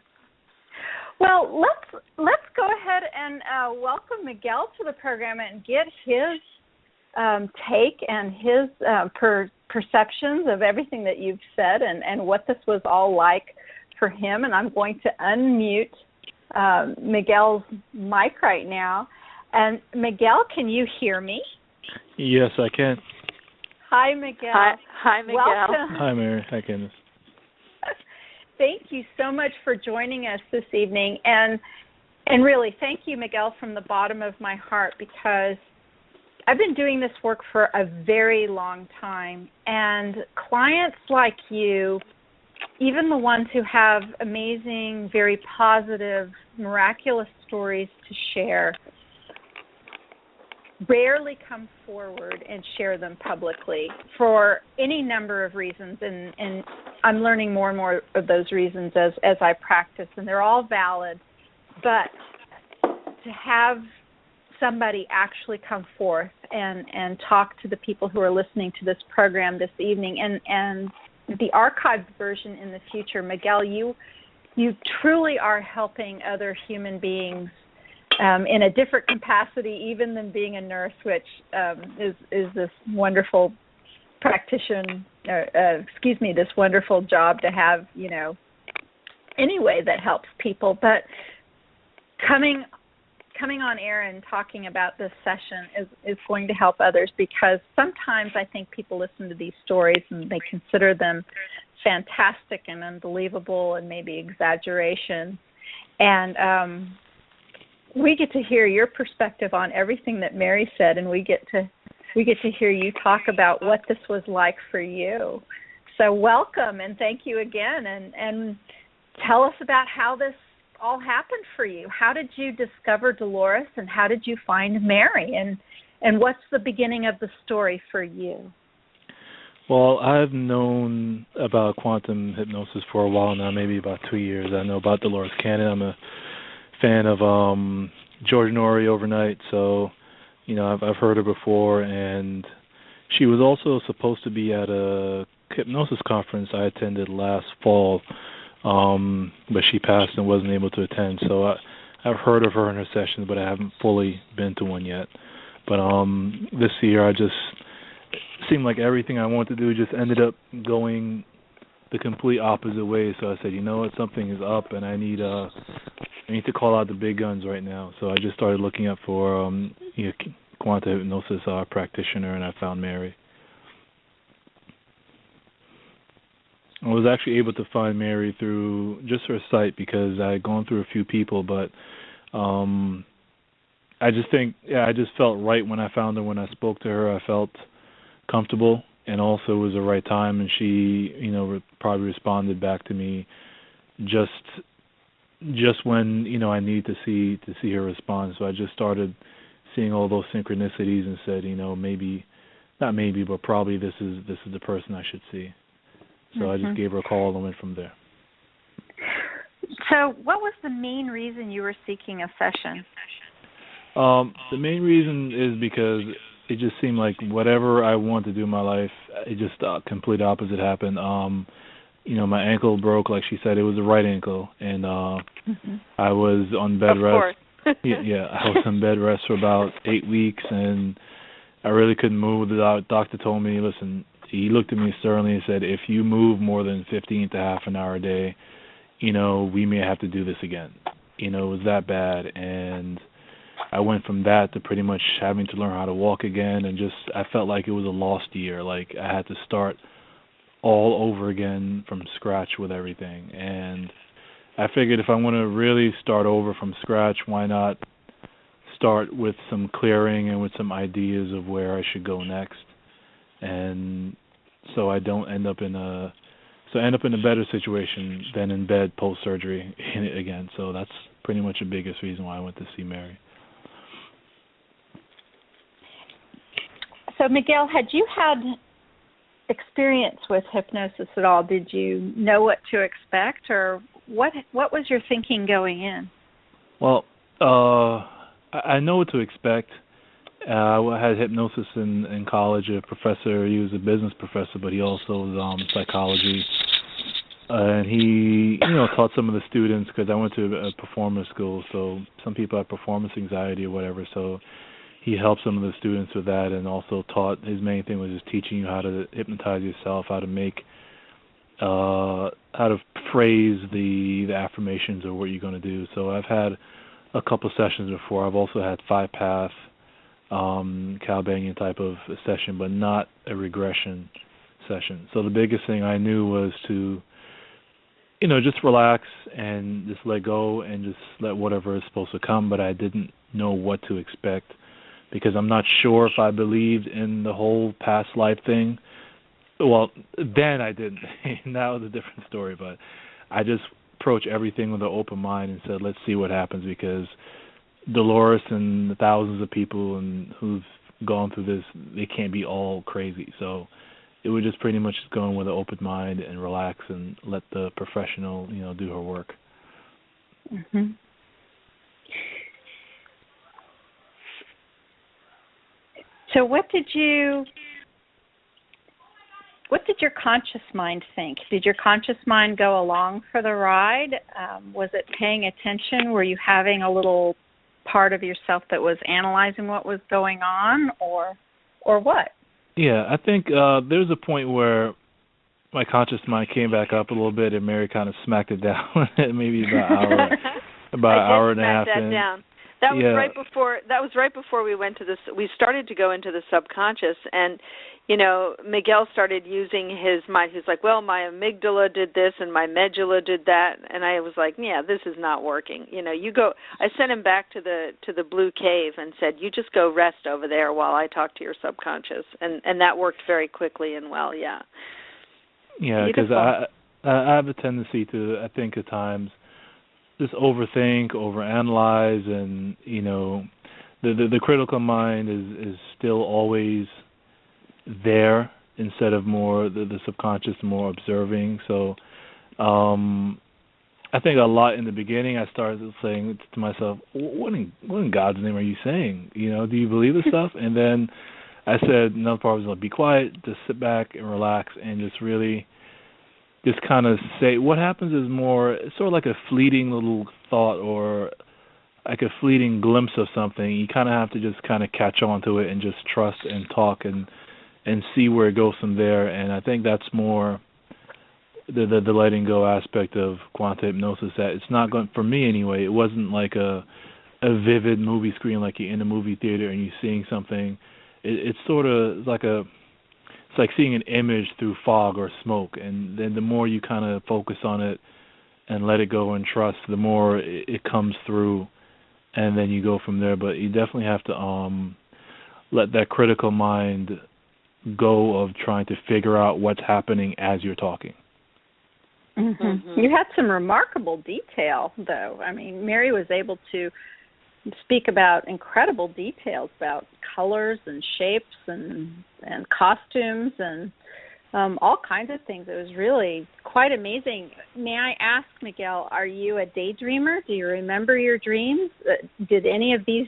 Well, let's go ahead and welcome Miguel to the program and get his take and his perceptions of everything that you've said and what this was all like for him. And I'm going to unmute Miguel's mic right now. And Miguel, can you hear me? Yes, I can. Hi, Miguel. Hi, Miguel. Welcome. Hi, Mary. Hi, Candace. Thank you so much for joining us this evening. And really, thank you, Miguel, from the bottom of my heart, because I've been doing this work for a very long time. And clients like you, even the ones who have amazing, very positive, miraculous stories to share, rarely come forward and share them publicly for any number of reasons, and I'm learning more and more of those reasons as I practice, and they're all valid. But to have somebody actually come forth and talk to the people who are listening to this program this evening, and the archived version in the future, Miguel, you truly are helping other human beings in a different capacity even than being a nurse, which is this wonderful this wonderful job to have, anyway, that helps people. But coming on air and talking about this session is going to help others, because sometimes I think people listen to these stories and they consider them fantastic and unbelievable and maybe exaggeration. And we get to hear your perspective on everything that Mary said, and we get to hear you talk about what this was like for you. So welcome, and thank you again, and tell us about how this all happened for you. How did you discover Dolores, and how did you find Mary, and what's the beginning of the story for you? Well, I've known about quantum hypnosis for a while now, maybe about 2 years. I know about Dolores Cannon. I'm a fan of George Norrie overnight, so I've heard her before, and she was also supposed to be at a hypnosis conference I attended last fall, but she passed and wasn't able to attend. So I've heard of her in her sessions, but I haven't fully been to one yet. But this year, it seemed like everything I wanted to do just ended up going the complete opposite way. So I said, you know what, something is up, and I need to call out the big guns right now. So I just started looking up for quantum hypnosis practitioner, and I found Mary. I was actually able to find Mary through just her site, because I had gone through a few people, but I just felt right when I found her. When I spoke to her, I felt comfortable, and also it was the right time, and she, probably responded back to me just when I need to see her respond. So I just started seeing all those synchronicities and said, probably this is the person I should see. So I just gave her a call and went from there. So what was the main reason you were seeking a session? The main reason is because it just seemed like whatever I wanted to do in my life, it just complete opposite happened. My ankle broke, like she said. It was the right ankle, and I was on bed rest. I was on bed rest for about 8 weeks, and I really couldn't move. The doctor told me, listen, he looked at me sternly and said, if you move more than 15 to half an hour a day, we may have to do this again. It was that bad, and I went from that to pretty much having to learn how to walk again, and just I felt like it was a lost year. Like I had to start all over again from scratch with everything. And I figured if I want to really start over from scratch, why not start with some clearing and with some ideas of where I should go next, and so I don't end up in a better situation than in bed post surgery again. So that's pretty much the biggest reason why I went to see Mary. So Miguel, had you had experience with hypnosis at all? Did you know what to expect, or what was your thinking going in? Well, I know what to expect. I had hypnosis in college. A professor, he was a business professor, but he also was psychology. And he, taught some of the students, because I went to a performance school, so some people have performance anxiety or whatever, so he helped some of the students with that, and also taught, his main thing was just teaching you how to hypnotize yourself, how to make, how to phrase the affirmations of what you're going to do. So I've had a couple sessions before. I've also had 5-path, Calbanian type of session, but not a regression session. So the biggest thing I knew was to, just relax and just let go and just let whatever is supposed to come, but I didn't know what to expect, because I'm not sure if I believed in the whole past life thing. Well, then I didn't. That was a different story, but I just approached everything with an open mind and said, let's see what happens, because Dolores and the thousands of people and who've gone through this, they can't be all crazy. So it was just pretty much just going with an open mind and relax and let the professional, do her work. Mm-hmm. So what did your conscious mind think? Did your conscious mind go along for the ride? Was it paying attention? Were you having a little part of yourself that was analyzing what was going on, or what? Yeah, I think there was a point where my conscious mind came back up a little bit, and Mary kind of smacked it down, maybe about an hour and a half. Down. That was right before. That was right before we went to this. We started to go into the subconscious, and Miguel started using his mind. He's like, "Well, my amygdala did this, and my medulla did that," and I was like, "Yeah, this is not working." You go. I sent him back to the blue cave and said, "You just go rest over there while I talk to your subconscious," and that worked very quickly and well. Yeah. Yeah, because I have a tendency to, I think at times, just overthink, overanalyze, and the critical mind is still always there instead of more the subconscious, more observing. So I think a lot in the beginning I started saying to myself, what in God's name are you saying? Do you believe this stuff? And then I said, another part was like, be quiet, just sit back and relax, and just really just kind of say, what happens is more, it's sort of like a fleeting little thought or like a fleeting glimpse of something. You kind of have to just kind of catch on to it and just trust and talk and see where it goes from there. And I think that's more the letting go aspect of quantum hypnosis, that it's not going, for me anyway, it wasn't like a vivid movie screen like you're in a movie theater and you're seeing something. It's sort of like it's like seeing an image through fog or smoke, and then the more you kind of focus on it and let it go and trust, the more it comes through, and then you go from there. But you definitely have to let that critical mind go of trying to figure out what's happening as you're talking. Mm-hmm. Mm-hmm. You had some remarkable detail, though. I mean, Mary was able to speak about incredible details about colors and shapes and costumes and all kinds of things. It was really quite amazing. May I ask, Miguel, are you a daydreamer? Do you remember your dreams? Did any of these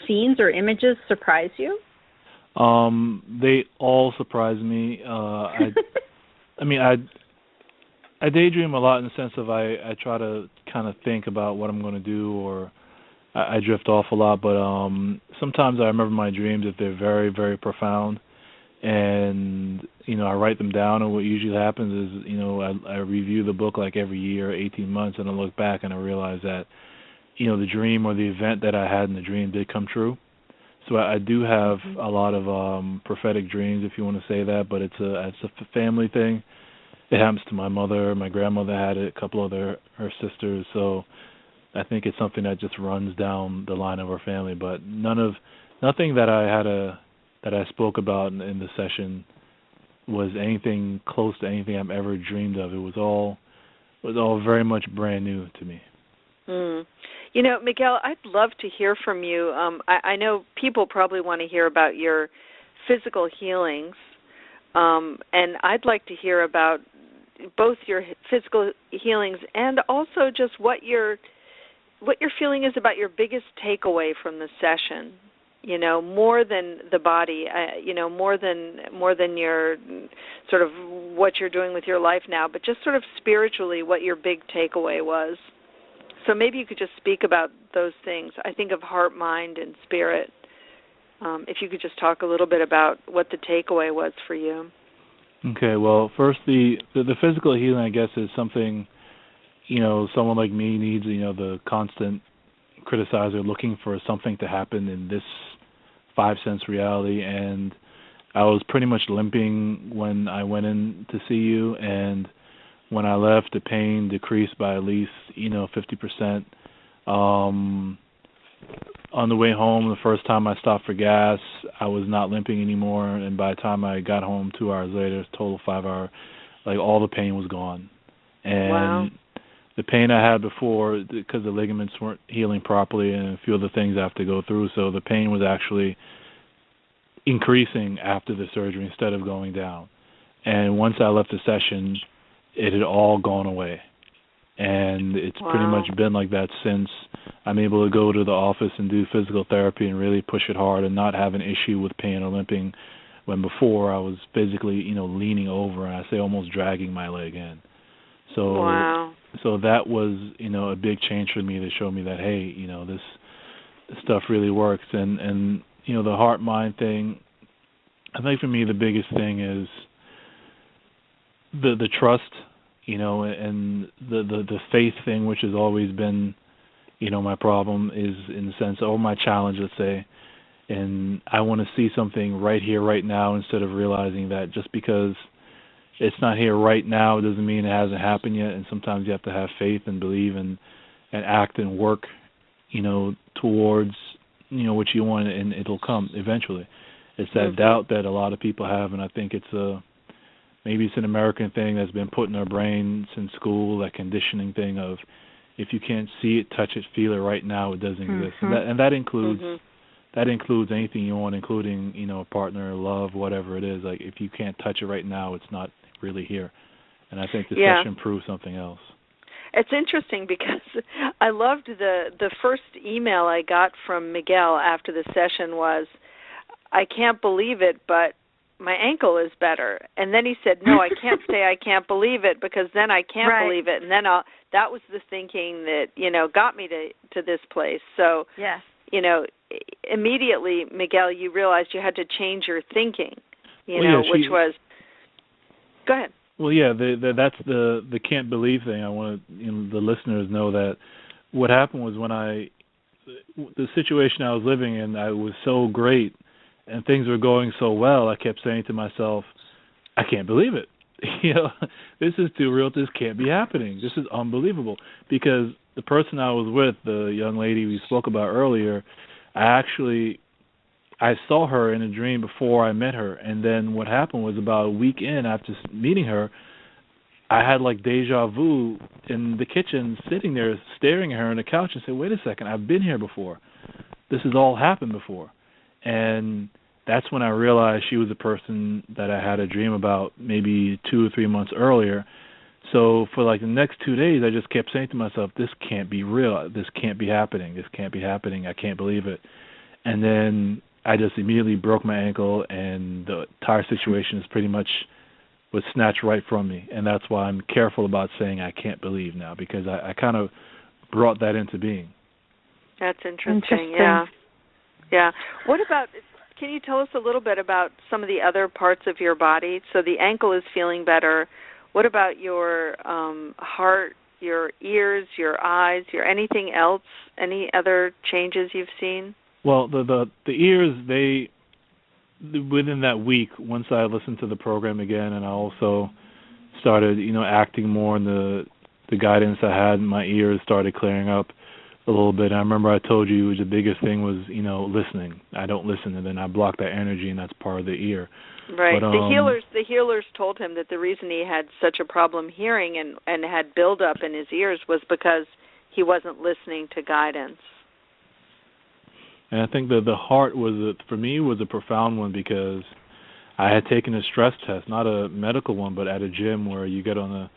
scenes or images surprise you? They all surprised me. I daydream a lot in the sense of I try to kind of think about what I'm going to do, or I drift off a lot, but sometimes I remember my dreams if they're very, very profound, and I write them down. And what usually happens is I review the book like every year, 18 months, and I look back and I realize that the dream or the event that I had in the dream did come true. So I do have a lot of prophetic dreams, if you want to say that, but it's a family thing. It happens to my mother. My grandmother had it, a couple of her sisters. So I think it's something that just runs down the line of our family. But nothing that I spoke about in the session was anything close to anything I've ever dreamed of. It was all very much brand new to me. Miguel, I'd love to hear from you. I know people probably want to hear about your physical healings, and I'd like to hear about both your physical healings and also just what your feeling is about your biggest takeaway from the session. More than the body, more than your sort of what you're doing with your life now, but just sort of spiritually what your big takeaway was. So maybe you could just speak about those things. I think of heart, mind, and spirit. If you could just talk a little bit about what the takeaway was for you. Okay, well, first, the physical healing, I guess, is something, someone like me needs, the constant criticizer looking for something to happen in this five-sense reality. And I was pretty much limping when I went in to see you, and when I left, the pain decreased by at least, 50%. On the way home, the first time I stopped for gas, I was not limping anymore, and by the time I got home 2 hours later, total 5 hour, all the pain was gone. And wow. The pain I had before, because the ligaments weren't healing properly and a few other things I have to go through, so the pain was actually increasing after the surgery instead of going down. And once I left the session, it had all gone away. And it's pretty much been like that since. I'm able to go to the office and do physical therapy and really push it hard and not have an issue with pain or limping, when before I was physically, leaning over, and I say almost dragging my leg in. So that was, a big change for me to show me that, hey, this stuff really works. And the heart-mind thing, I think for me the biggest thing is the trust, and the faith thing, which has always been, my problem, is in the sense, or my challenge, let's say. And I want to see something right here, right now, instead of realizing that just because it's not here right now, it doesn't mean it hasn't happened yet. And sometimes you have to have faith and believe and act and work, towards, what you want, and it'll come eventually. It's that doubt that a lot of people have, and I think maybe it's an American thing that's been put in our brain since school, that conditioning thing of, if you can't see it, touch it, feel it right now, it doesn't exist. And that includes anything you want, including, a partner, love, whatever it is. If you can't touch it right now, it's not really here. And I think the session proves something else. It's interesting because I loved the first email I got from Miguel after the session was, I can't believe it, but my ankle is better. And then he said, no, I can't say I can't believe it, because then I can't believe it. And then that was the thinking that, got me to this place. So, immediately, Miguel, you realized you had to change your thinking, which was, go ahead. Well, yeah, that's the can't believe thing. I want to, the listeners know that what happened was the situation I was living in, I was so great and things were going so well, I kept saying to myself, I can't believe it. This is too real. This can't be happening. This is unbelievable. Because the person I was with, the young lady we spoke about earlier, I saw her in a dream before I met her. And then what happened was, about a week in after meeting her, I had deja vu in the kitchen, sitting there staring at her on the couch, and said, wait a second, I've been here before. This has all happened before. And that's when I realized she was the person that I had a dream about maybe 2 or 3 months earlier. So for the next 2 days, I just kept saying to myself, this can't be real. This can't be happening. This can't be happening. I can't believe it. And then I just immediately broke my ankle, and the entire situation is pretty much was snatched right from me. And that's why I'm careful about saying I can't believe now, because I kind of brought that into being. That's interesting. Yeah. What about, can you tell us a little bit about some of the other parts of your body? So the ankle is feeling better. What about your heart your ears, your eyes, your anything else? Any other changes you've seen? Well, the ears, they within that week, once I listened to the program again, and I also started, acting more on the guidance I had, my ears started clearing up a little bit. And I remember I told you the biggest thing was, listening. I don't listen, and then I block that energy, and that's part of the ear. Right. But, the healers told him that the reason he had such a problem hearing and had buildup in his ears was because he wasn't listening to guidance. And I think that the heart for me was a profound one, because I had taken a stress test, not a medical one, but at a gym where you get on a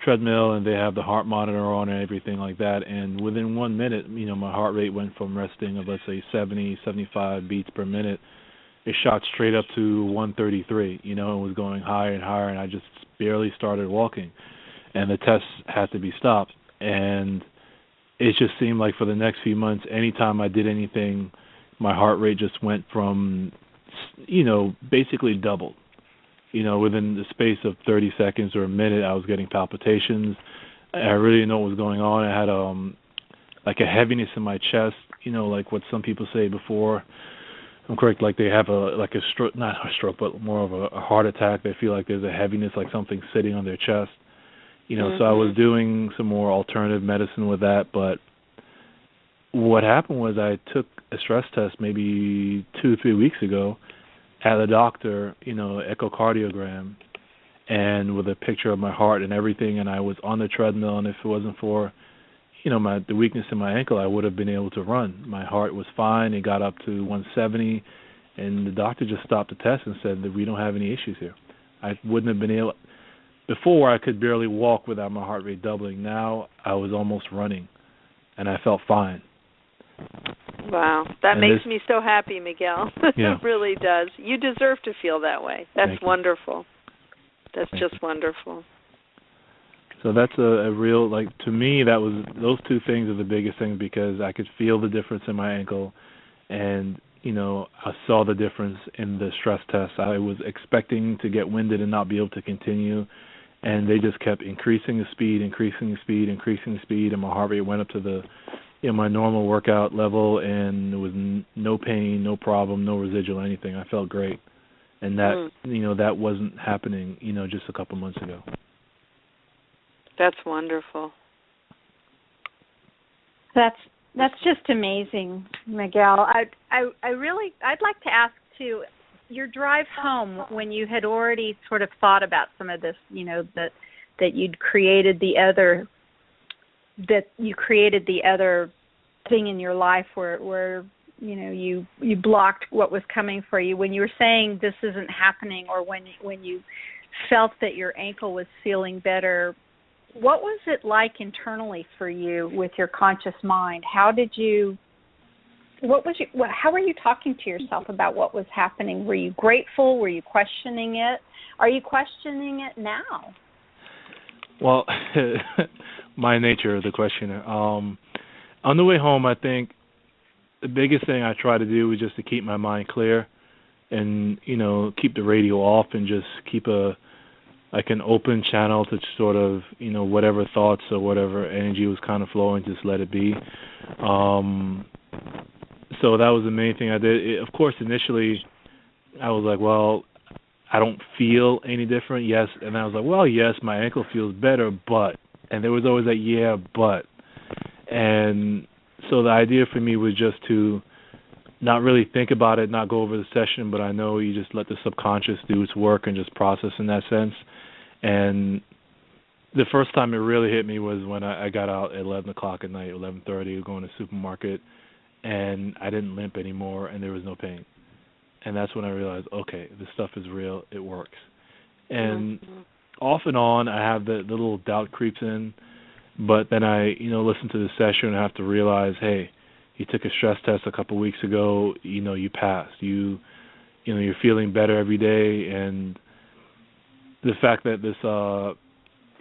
treadmill and they have the heart monitor on and everything like that. And within 1 minute, my heart rate went from resting of, let's say, 70, 75 beats per minute. It shot straight up to 133, and was going higher and higher, and I just barely started walking. And the test had to be stopped. And it just seemed like for the next few months, anytime I did anything, my heart rate just went from, basically doubled. Within the space of 30 seconds or a minute, I was getting palpitations. I really didn't know what was going on. I had like a heaviness in my chest, like what some people say before I'm correct, like they have a stroke, not a stroke, but more of a heart attack. They feel like there's a heaviness, like something sitting on their chest. So I was doing some more alternative medicine with that, but what happened was I took a stress test maybe 2 or 3 weeks ago at the doctor, echocardiogram, and with a picture of my heart and everything, and I was on the treadmill, and if it wasn't for, the weakness in my ankle, I would have been able to run. My heart was fine. It got up to 170, and the doctor just stopped the test and said that we don't have any issues here. I wouldn't have been able. Before, I could barely walk without my heart rate doubling. Now, I was almost running, and I felt fine. Wow. That makes me so happy, Miguel. Yeah. It really does. You deserve to feel that way. That's wonderful. That's just wonderful. So that's a real, to me, those two things are the biggest things, because I could feel the difference in my ankle, and, I saw the difference in the stress test. I was expecting to get winded and not be able to continue, and they just kept increasing the speed, and my heart rate went up to the, my normal workout level, and there was no pain, no problem, no residual anything. I felt great, and that, that wasn't happening, just a couple months ago. That's wonderful. That's just amazing, Miguel. I'd like to ask too, your drive home, when you had already sort of thought about some of this, that you'd created the other thing in your life where you blocked what was coming for you. When you were saying this isn't happening, or when you felt that your ankle was feeling better, what was it like internally for you with your conscious mind? How were you talking to yourself about what was happening? Were you grateful? Were you questioning it? Are you questioning it now? Well, my nature of the questioner. On the way home, I think the biggest thing I try to do was just to keep my mind clear, and keep the radio off, and just keep an open channel to sort of, whatever thoughts or whatever energy was kind of flowing, just let it be. So that was the main thing I did. Of course, initially, I was like, well, I don't feel any different, yes. And I was like, well, yes, my ankle feels better, but. And there was always that, yeah, but. And so the idea for me was just to not really think about it, not go over the session, but I know you just let the subconscious do its work and just process in that sense. And the first time it really hit me was when I got out at 11 o'clock at night, 11:30, going to the supermarket, and I didn't limp anymore, and there was no pain. And that's when I realized, okay, this stuff is real, it works. And off and on, I have the little doubt creeps in, but then I, listen to the session and I have to realize, hey, you took a stress test a couple of weeks ago, you passed. You're feeling better every day, and the fact that this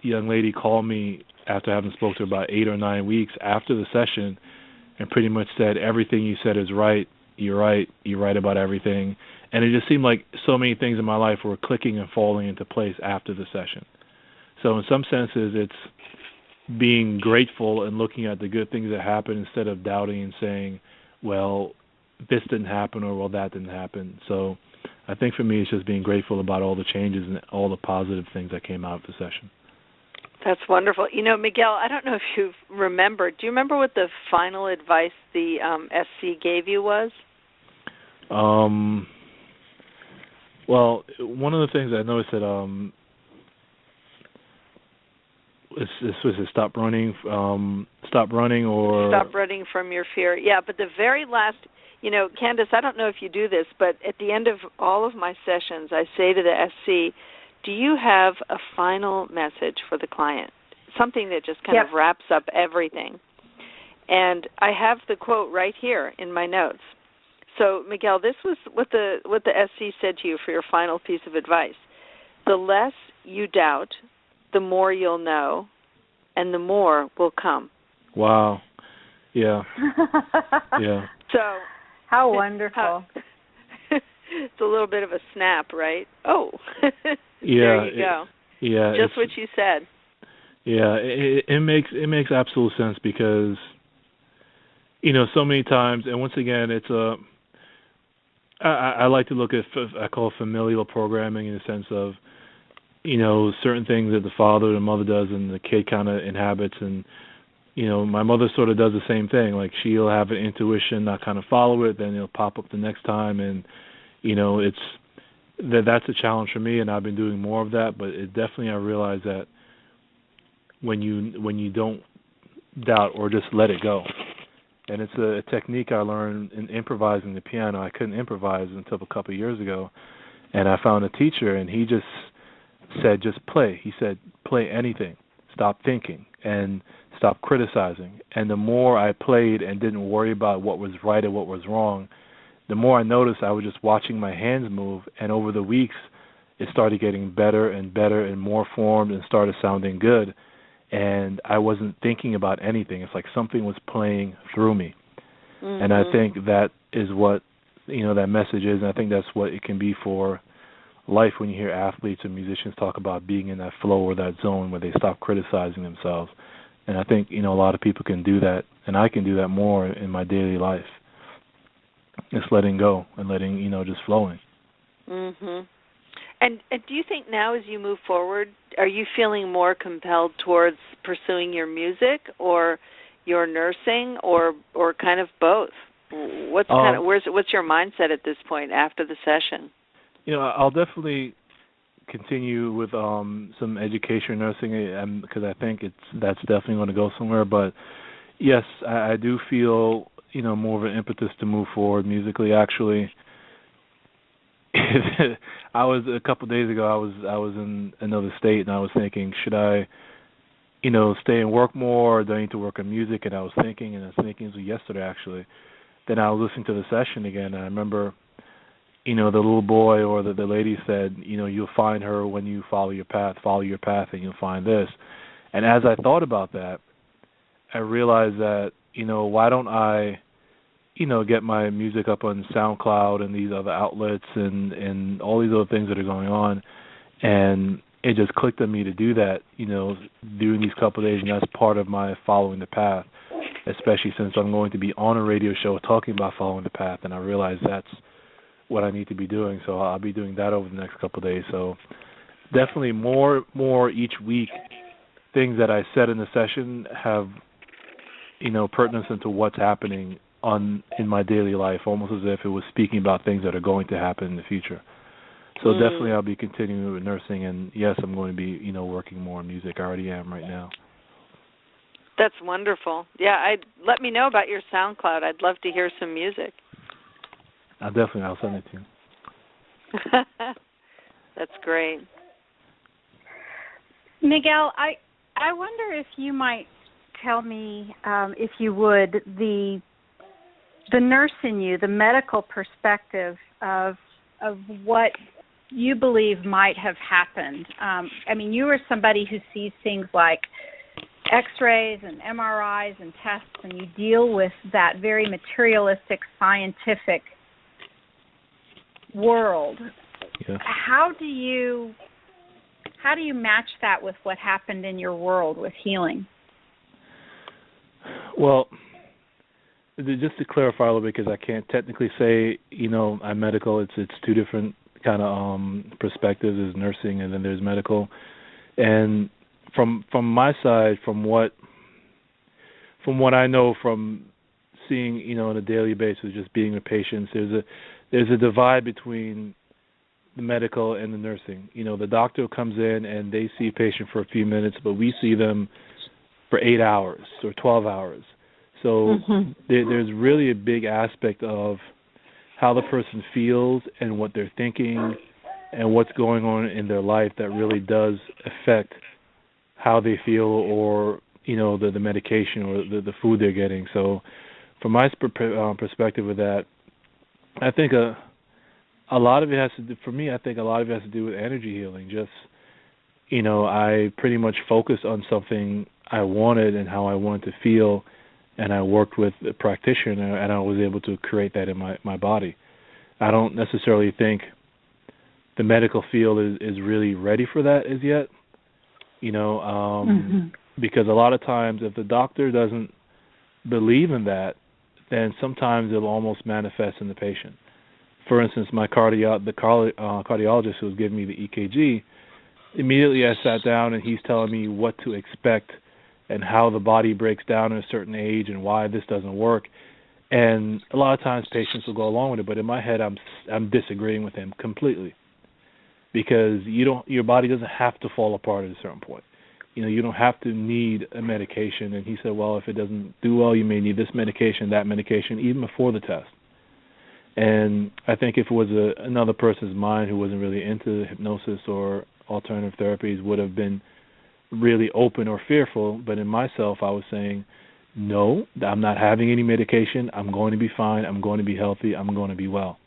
young lady called me after having spoken to her about 8 or 9 weeks after the session and pretty much said, everything you said is right, you're right about everything. And it just seemed like so many things in my life were clicking and falling into place after the session. So in some senses, being grateful and looking at the good things that happen instead of doubting and saying, well, this didn't happen or, well, that didn't happen. So I think for me it's just being grateful about all the changes and all the positive things that came out of the session. That's wonderful. You know, Miguel, I don't know if you remember. Do you remember what the final advice the SC gave you was? Well, one of the things I noticed that this was stop running or stop running from your fear. Yeah, but the very last, you know, Candace, I don't know if you do this, but at the end of all of my sessions, I say to the SC, do you have a final message for the client? Something that just kind of wraps up everything. And I have the quote right here in my notes. So, Miguel, this was what the SC said to you for your final piece of advice. The less you doubt, the more you'll know, and the more will come. Wow. Yeah. Yeah. So, how wonderful. It's a little bit of a snap, right? Oh. Yeah. There you go. Yeah. Just what you said. Yeah, it makes absolute sense because, you know, so many times, and once again, it's I like to look at, I call it familial programming in the sense of, you know, certain things that the father or the mother does and the kid kind of inhabits. And, you know, my mother sort of does the same thing. Like, she'll have an intuition, not kind of follow it, then it'll pop up the next time. And, you know, that's a challenge for me, and I've been doing more of that. But it definitely, I realize that when you don't doubt or just let it go. And it's a technique I learned in improvising the piano. I couldn't improvise until a couple of years ago. And I found a teacher, and he just said, just play. He said, play anything. Stop thinking and stop criticizing. And the more I played and didn't worry about what was right or what was wrong, the more I noticed I was just watching my hands move. And over the weeks, it started getting better and better and more formed and started sounding good. And I wasn't thinking about anything. It's like something was playing through me. Mm-hmm. And I think that is what, you know, that message is. And I think that's what it can be for life when you hear athletes and musicians talk about being in that flow or that zone where they stop criticizing themselves. And I think, you know, a lot of people can do that, and I can do that more in my daily life. Just letting go and letting, you know, just flowing. Mhm. And do you think now as you move forward, are you feeling more compelled towards pursuing your music or your nursing or kind of both? What's your mindset at this point after the session? You know, I'll definitely continue with some education nursing because I think that's definitely going to go somewhere. But yes, I do feel, you know, more of an impetus to move forward musically. Actually, I was a couple of days ago. I was in another state, and I was thinking, should I, you know, stay and work more, or do I need to work on music? And I was thinking, it was yesterday actually. Then I was listening to the session again, and I remember, you know, the little boy or the lady said, you know, you'll find her when you follow your path, and you'll find this. And as I thought about that, I realized that, you know, why don't I, you know, get my music up on SoundCloud and these other outlets and all these other things that are going on. And it just clicked on me to do that, you know, during these couple of days, and that's part of my following the path, especially since I'm going to be on a radio show talking about following the path, and I realize that's what I need to be doing. So I'll be doing that over the next couple of days. So definitely more each week, things that I said in the session have, you know, pertinence into what's happening in my daily life, almost as if it was speaking about things that are going to happen in the future. So definitely I'll be continuing with nursing, and yes, I'm going to be, you know, working more on music. I already am right now. That's wonderful. Yeah, let me know about your SoundCloud. I'd love to hear some music. I'll send it to you. That's great. Miguel, I wonder if you might tell me, if you would, the nurse in you, the medical perspective of what you believe might have happened. I mean, you are somebody who sees things like X-rays and MRIs and tests, and you deal with that very materialistic, scientific world. Yeah. How do you match that with what happened in your world with healing? Well, just to clarify a little bit, because I can't technically say, I'm medical. It's two different kind of perspectives. There's nursing and then there's medical. And from my side, from what I know from seeing, on a daily basis, just being with patients, there's a divide between the medical and the nursing. The doctor comes in and they see a patient for a few minutes, but we see them for 8 hours or 12 hours. So there's really a big aspect of how the person feels and what they're thinking and what's going on in their life that really does affect how they feel or, the medication or the food they're getting. So from my perspective with that, I think a lot of it has to do, for me, I think a lot of it has to do with energy healing. Just, I pretty much focused on something I wanted and how I wanted to feel, and I worked with a practitioner, and I was able to create that in my body. I don't necessarily think the medical field is really ready for that as yet, because a lot of times if the doctor doesn't believe in that, then sometimes it'll almost manifest in the patient. For instance, the cardiologist who was giving me the EKG, immediately I sat down and he's telling me what to expect and how the body breaks down at a certain age and why this doesn't work. And a lot of times patients will go along with it, but in my head I'm disagreeing with him completely, because your body doesn't have to fall apart at a certain point. You don't have to need a medication. And he said, well, if it doesn't do well, you may need this medication, that medication, even before the test. And I think if it was another person's mind who wasn't really into hypnosis or alternative therapies, would have been really open or fearful. But in myself, I was saying, no, I'm not having any medication. I'm going to be fine. I'm going to be healthy. I'm going to be well.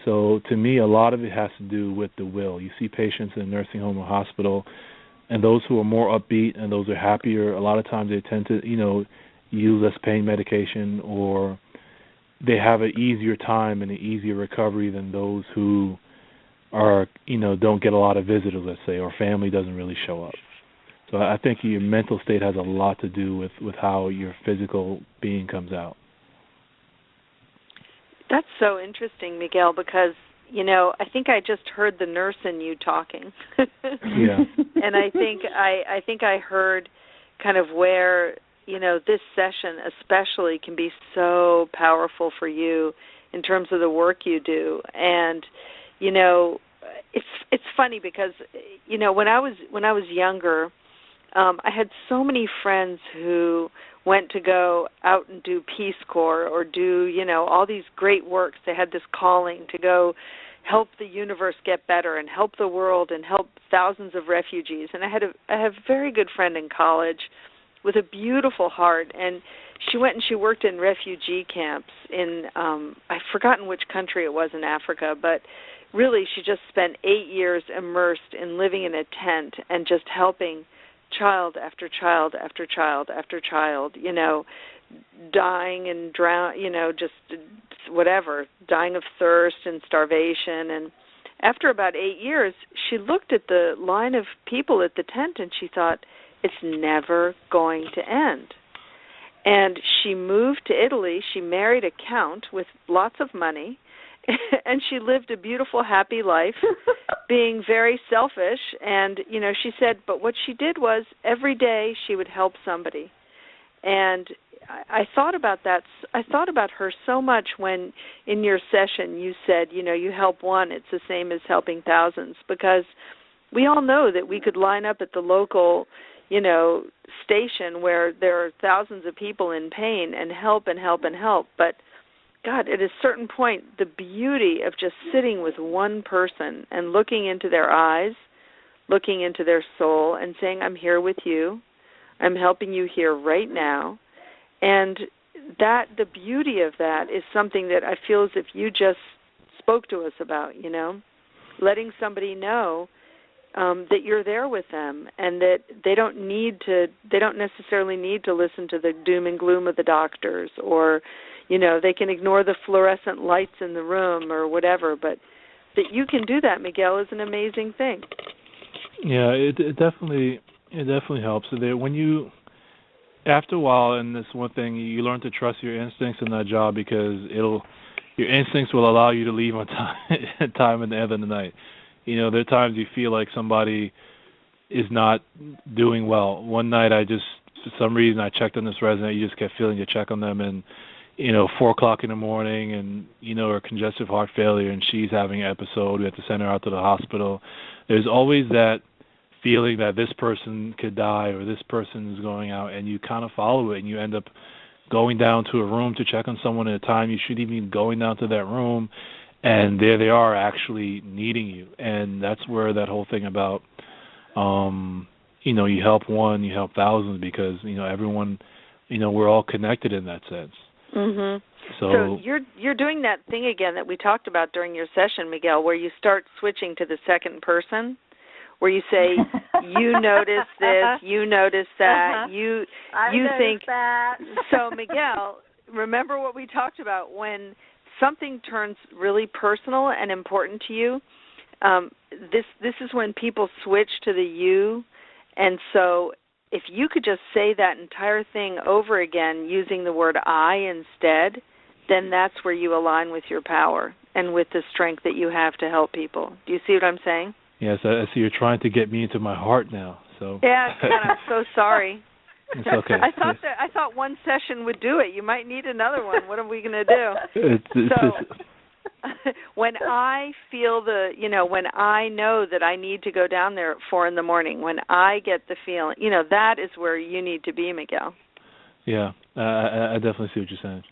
So to me, a lot of it has to do with the will. You see patients in a nursing home or hospital, and those who are more upbeat and those who are happier, a lot of times they tend to, use less pain medication, or they have an easier time and an easier recovery than those who are, don't get a lot of visitors, let's say, or family doesn't really show up. So I think your mental state has a lot to do with how your physical being comes out. That's so interesting, Miguel, because, I think I just heard the nurse in you talking. Yeah. And I think I heard kind of where, this session especially can be so powerful for you in terms of the work you do. And, it's funny because, when I was younger, I had so many friends who went to go out and do Peace Corps or do, all these great works. They had this calling to go help the universe get better and help the world and help thousands of refugees. And I had a very good friend in college with a beautiful heart, and she went and she worked in refugee camps in, I've forgotten which country it was in Africa, but really she just spent 8 years immersed in living in a tent and just helping child after child after child after child, dying and just whatever, dying of thirst and starvation. And after about 8 years, she looked at the line of people at the tent and she thought, it's never going to end. And she moved to Italy. She married a count with lots of money, and she lived a beautiful, happy life, being very selfish. And, she said, but what she did was every day she would help somebody. And I thought about that. I thought about her so much when in your session you said, you help one, it's the same as helping thousands, because we all know that we could line up at the local, station where there are thousands of people in pain and help and help and help. But God, at a certain point, the beauty of just sitting with one person and looking into their eyes, looking into their soul and saying, I'm here with you. I'm helping you here right now. And that the beauty of that is something that I feel as if you just spoke to us about, letting somebody know that you're there with them and that they don't necessarily need to listen to the doom and gloom of the doctors, or, they can ignore the fluorescent lights in the room or whatever, but that you can do that, Miguel, is an amazing thing. Yeah, it definitely helps. When you after a while, and this one thing, you learn to trust your instincts in that job because your instincts will allow you to leave on time at the end of the night. There are times you feel like somebody is not doing well. One night for some reason, I checked on this resident. You just kept feeling to check on them, and 4 o'clock in the morning, and her congestive heart failure, and she's having an episode. We have to send her out to the hospital. There's always that feeling that this person could die or this person is going out, and you kind of follow it, and you end up going down to a room to check on someone at a time. You shouldn't even be going down to that room, and there they are actually needing you. And that's where that whole thing about, you help one, you help thousands, because, everyone, we're all connected in that sense. Mm-hmm. So you're doing that thing again that we talked about during your session, Miguel, where you start switching to the second person, where you say, you notice this, you notice that, you think that. So, Miguel, remember what we talked about when something turns really personal and important to you. This is when people switch to the you, and so if you could just say that entire thing over again using the word I instead, then that's where you align with your power and with the strength that you have to help people. Do you see what I'm saying? Yes, I see you're trying to get me into my heart now. So yeah, I'm so sorry. It's okay. I thought one session would do it. You might need another one. What are we going to do? When I feel when I know that I need to go down there at 4 in the morning, when I get the feeling, that is where you need to be, Miguel. Yeah, I definitely see what you're saying.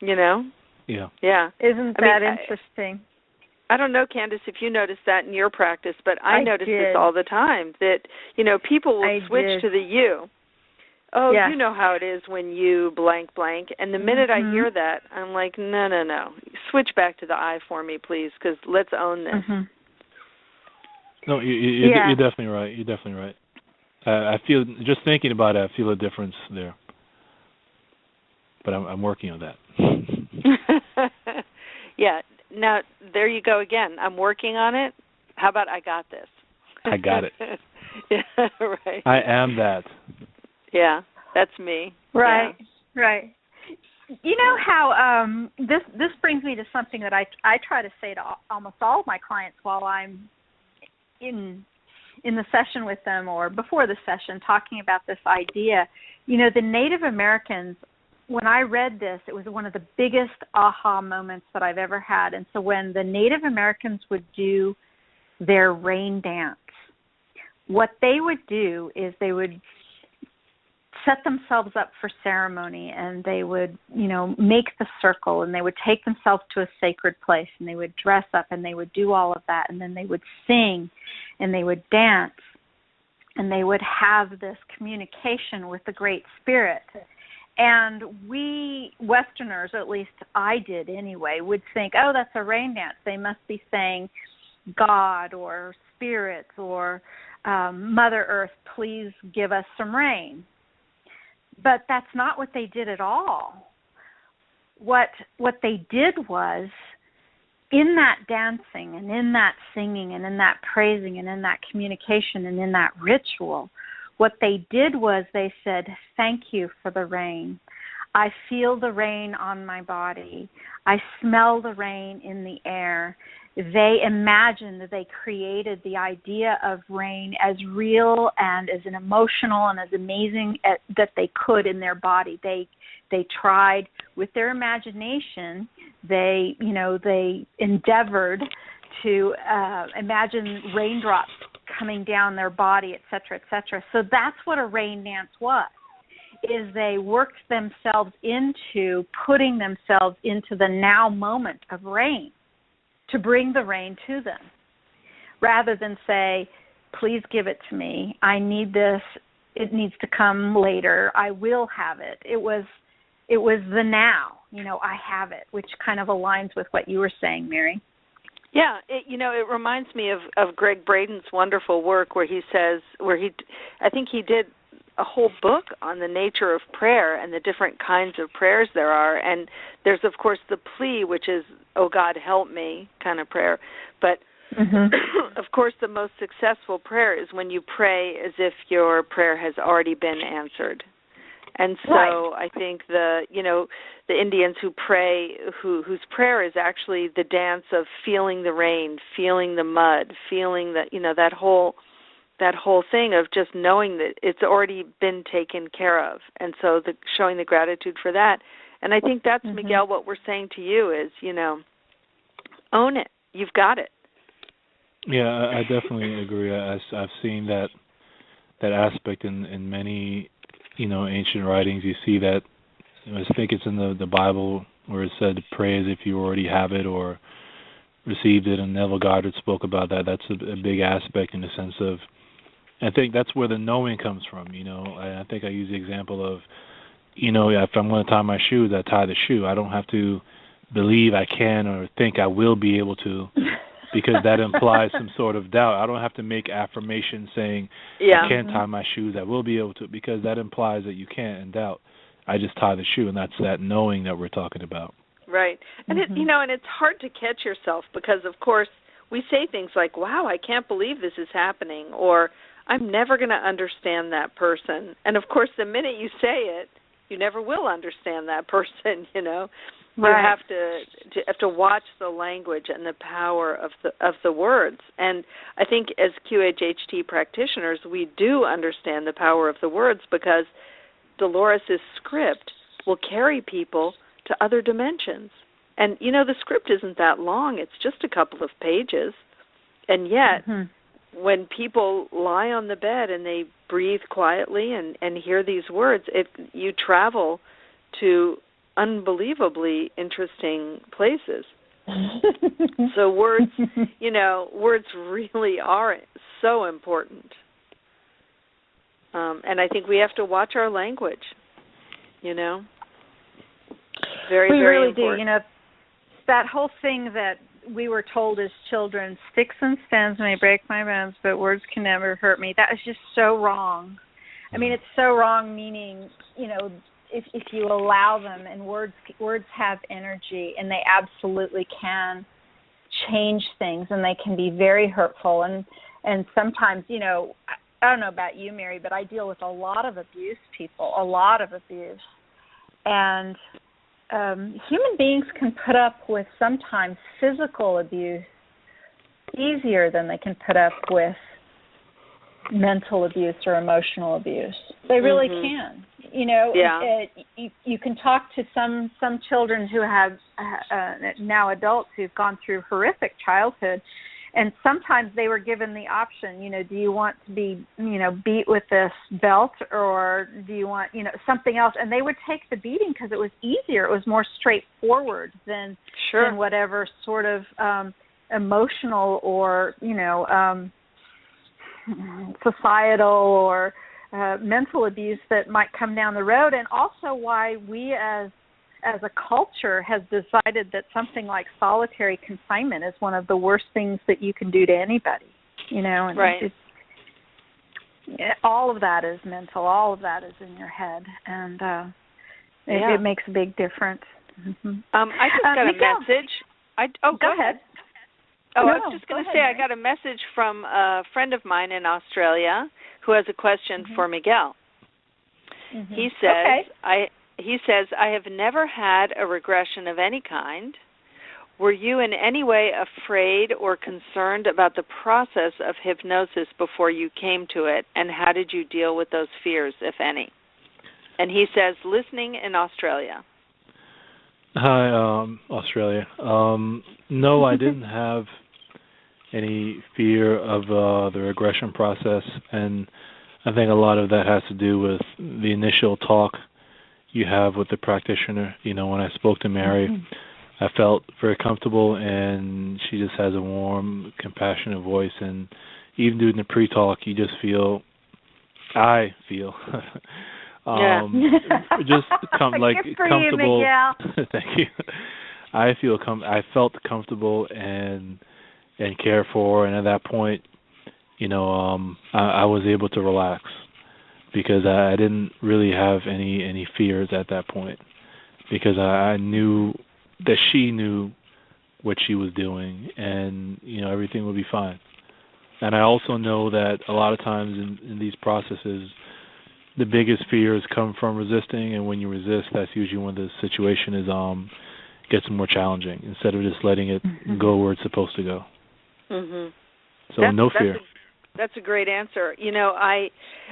Yeah. Yeah. Isn't that interesting? I don't know, Candace, if you notice that in your practice, but I notice this all the time, that, people will switch to the you. Oh, yeah. You know how it is when you blank, blank. And the minute I hear that, I'm like, no. Switch back to the I for me, please, because let's own this. Mm-hmm. No, you're definitely right. You're definitely right. I feel, just thinking about it, I feel a difference there. But I'm working on that. Yeah. Now, there you go again. I'm working on it. How about I got this? I got it. Yeah, right. I am that. Yeah, that's me. Right, right. You know how this brings me to something that I try to say to almost all of my clients while I'm in the session with them or before the session, talking about this idea. The Native Americans, when I read this, it was one of the biggest aha moments that I've ever had. And so when the Native Americans would do their rain dance, what they would do is they would set themselves up for ceremony, and they would, make the circle, and they would take themselves to a sacred place, and they would dress up, and they would do all of that, and then they would sing, and they would dance, and they would have this communication with the Great Spirit. And we Westerners, or at least I did anyway, would think, oh, that's a rain dance. They must be saying God or spirits or Mother Earth, please give us some rain. But that's not what they did at all. What they did was, in that dancing and in that singing and in that praising and in that communication and in that ritual, what they did was they said, thank you for the rain. I feel the rain on my body. I smell the rain in the air. They imagined, they created the idea of rain as real and as an emotional and as amazing that they could in their body. They tried with their imagination. They endeavored to imagine raindrops coming down their body, et cetera, et cetera. So that's what a rain dance was, is they worked themselves into putting themselves into the now moment of rain to bring the rain to them, rather than say, please give it to me. I need this. It needs to come later. I will have it. It was the now. I have it, which kind of aligns with what you were saying, Mary. Yeah, it reminds me of Greg Braden's wonderful work where he says, I think he did a whole book on the nature of prayer and the different kinds of prayers there are. And there's, of course, the plea, which is, oh, God, help me kind of prayer. But, of course, the most successful prayer is when you pray as if your prayer has already been answered. And so I think the Indians who pray, whose prayer is actually the dance of feeling the rain, feeling the mud, feeling that that whole thing of just knowing that it's already been taken care of, and so showing the gratitude for that. And I think that's Miguel. What we're saying to you is, own it. You've got it. Yeah, I definitely agree. I've seen that aspect in many ancient writings. You see that, I think it's in the Bible where it said to pray as if you already have it or received it, and Neville Goddard spoke about that. That's a big aspect in the sense of, I think that's where the knowing comes from. I think I use the example of, if I'm going to tie my shoes, I tie the shoe. I don't have to believe I can or think I will be able to, because that implies some sort of doubt. I don't have to make affirmations saying I can't tie my shoes, I will be able to, because that implies that you can't and doubt. I just tie the shoe, and that's that knowing that we're talking about. Right. And and it's hard to catch yourself because, of course, we say things like, wow, I can't believe this is happening, or I'm never going to understand that person. And, of course, the minute you say it, you never will understand that person, Right. You have to watch the language and the power of the words. And I think as QHHT practitioners, we do understand the power of the words because Dolores' script will carry people to other dimensions. And, the script isn't that long. It's just a couple of pages. And yet, when people lie on the bed and they breathe quietly and hear these words, you travel to unbelievably interesting places. So words really are so important. And I think we have to watch our language, Very, we very really important. do. That whole thing that we were told as children, sticks and stones may break my bones, but words can never hurt me. That is just so wrong. I mean, it's so wrong, meaning, if you allow them, and words have energy, and they absolutely can change things, and they can be very hurtful. And sometimes, I don't know about you, Mary, but I deal with a lot of abuse people, and human beings can put up with sometimes physical abuse easier than they can put up with mental abuse or emotional abuse. They really can. You can talk to some children who have now adults who've gone through horrific childhood, and sometimes they were given the option, do you want to be, beat with this belt, or do you want, something else? And they would take the beating because it was easier. It was more straightforward than whatever sort of emotional or, societal or mental abuse that might come down the road, and also why we as a culture has decided that something like solitary confinement is one of the worst things that you can do to anybody, and right. All of that is mental, all of that is in your head, and it makes a big difference. I just got a message. Go ahead. I was just going to say, I got a message from a friend of mine in Australia who has a question for Miguel. He says, I have never had a regression of any kind. Were you in any way afraid or concerned about the process of hypnosis before you came to it, and how did you deal with those fears, if any? And he says, listening in Australia. Hi, Australia. No, I didn't have any fear of the regression process, and I think a lot of that has to do with the initial talk you have with the practitioner. When I spoke to Mary, I felt very comfortable, and she just has a warm, compassionate voice, and even during the pre-talk, you just feel, I feel, just comfortable. You, Thank you. I felt comfortable and cared for, and at that point, I was able to relax because I didn't really have any fears at that point, because I knew that she knew what she was doing, and everything would be fine. And I also know that a lot of times in these processes, the biggest fears come from resisting, and when you resist, that's usually when the situation is gets more challenging instead of just letting it go where it's supposed to go. So no fear. That's a great answer. You know,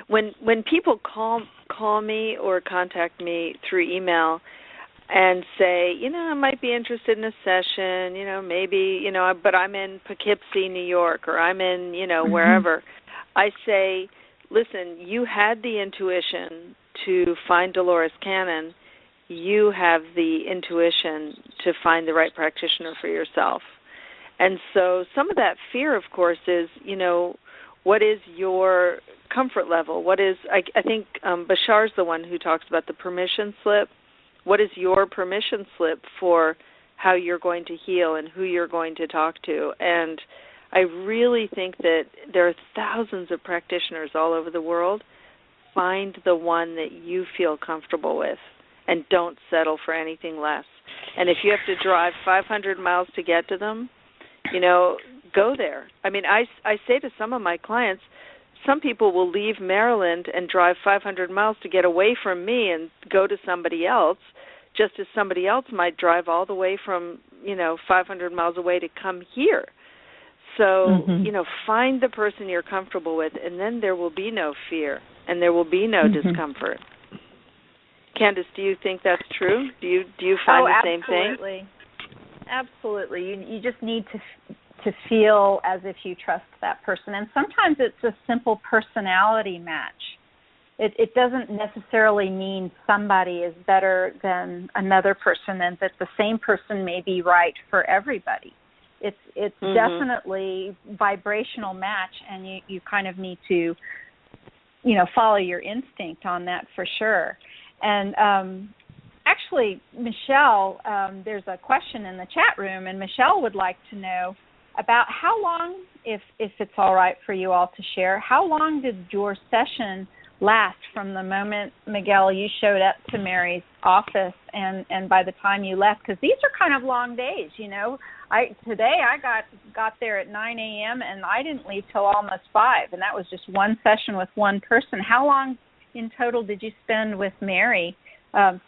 when people call me or contact me through email and say, you know, I might be interested in a session, you know, maybe, you know, but I'm in Poughkeepsie, New York, or I'm in, you know, wherever, I say, listen, you had the intuition to find Dolores Cannon. You have the intuition to find the right practitioner for yourself. And so some of that fear, of course, is, you know, what is your comfort level? What is, I think Bashar's the one who talks about the permission slip. What is your permission slip for how you're going to heal and who you're going to talk to? And I really think that there are thousands of practitioners all over the world. Find the one that you feel comfortable with and don't settle for anything less. And if you have to drive 500 miles to get to them, you know, go there. I mean, I say to some of my clients, some people will leave Maryland and drive 500 miles to get away from me and go to somebody else, just as somebody else might drive all the way from, you know, 500 miles away to come here. So, you know, find the person you're comfortable with, and then there will be no fear and there will be no discomfort. Candace, do you think that's true? Do you find the same thing? Absolutely. You just need to feel as if you trust that person. And sometimes it's a simple personality match. It doesn't necessarily mean somebody is better than another person and that the same person may be right for everybody. It's definitely vibrational match, and you kind of need to, you know, follow your instinct on that for sure. And actually, Michelle, there's a question in the chat room, and Michelle would like to know about how long, if it's all right for you all to share, how long did your session last from the moment, Miguel, you showed up to Mary's office and by the time you left? Because these are kind of long days, you know. Today I got there at 9 a.m. and I didn't leave till almost 5, and that was just one session with one person. How long in total did you spend with Mary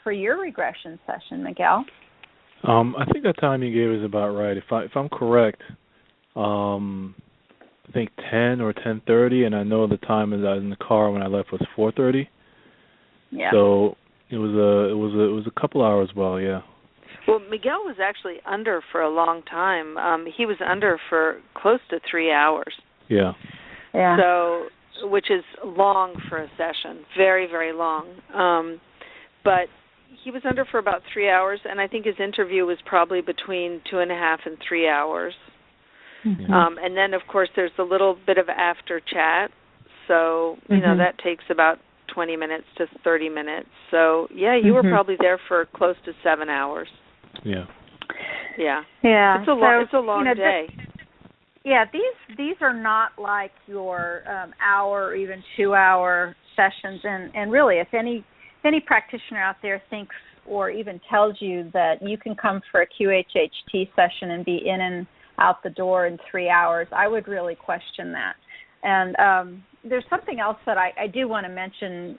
for your regression session, Miguel? I think that time you gave is about right. If I'm correct, I think 10 or 10:30, and I know the time as I was in the car when I left was 4:30. Yeah. So it was a couple hours. Well, yeah. Well, Miguel was actually under for a long time. He was under for close to 3 hours. Yeah. Yeah. So, which is long for a session, very, very long. But he was under for about 3 hours, and I think his interview was probably between 2.5 and 3 hours. And then, of course, there's a little bit of after chat. So, you know, that takes about 20 minutes to 30 minutes. So, yeah, you were probably there for close to 7 hours. Yeah. Yeah. Yeah. It's a long day. These are not like your hour or even 2 hour sessions. And really, if any practitioner out there thinks or even tells you that you can come for a QHHT session and be in and out the door in 3 hours, I would really question that. And there's something else that I do want to mention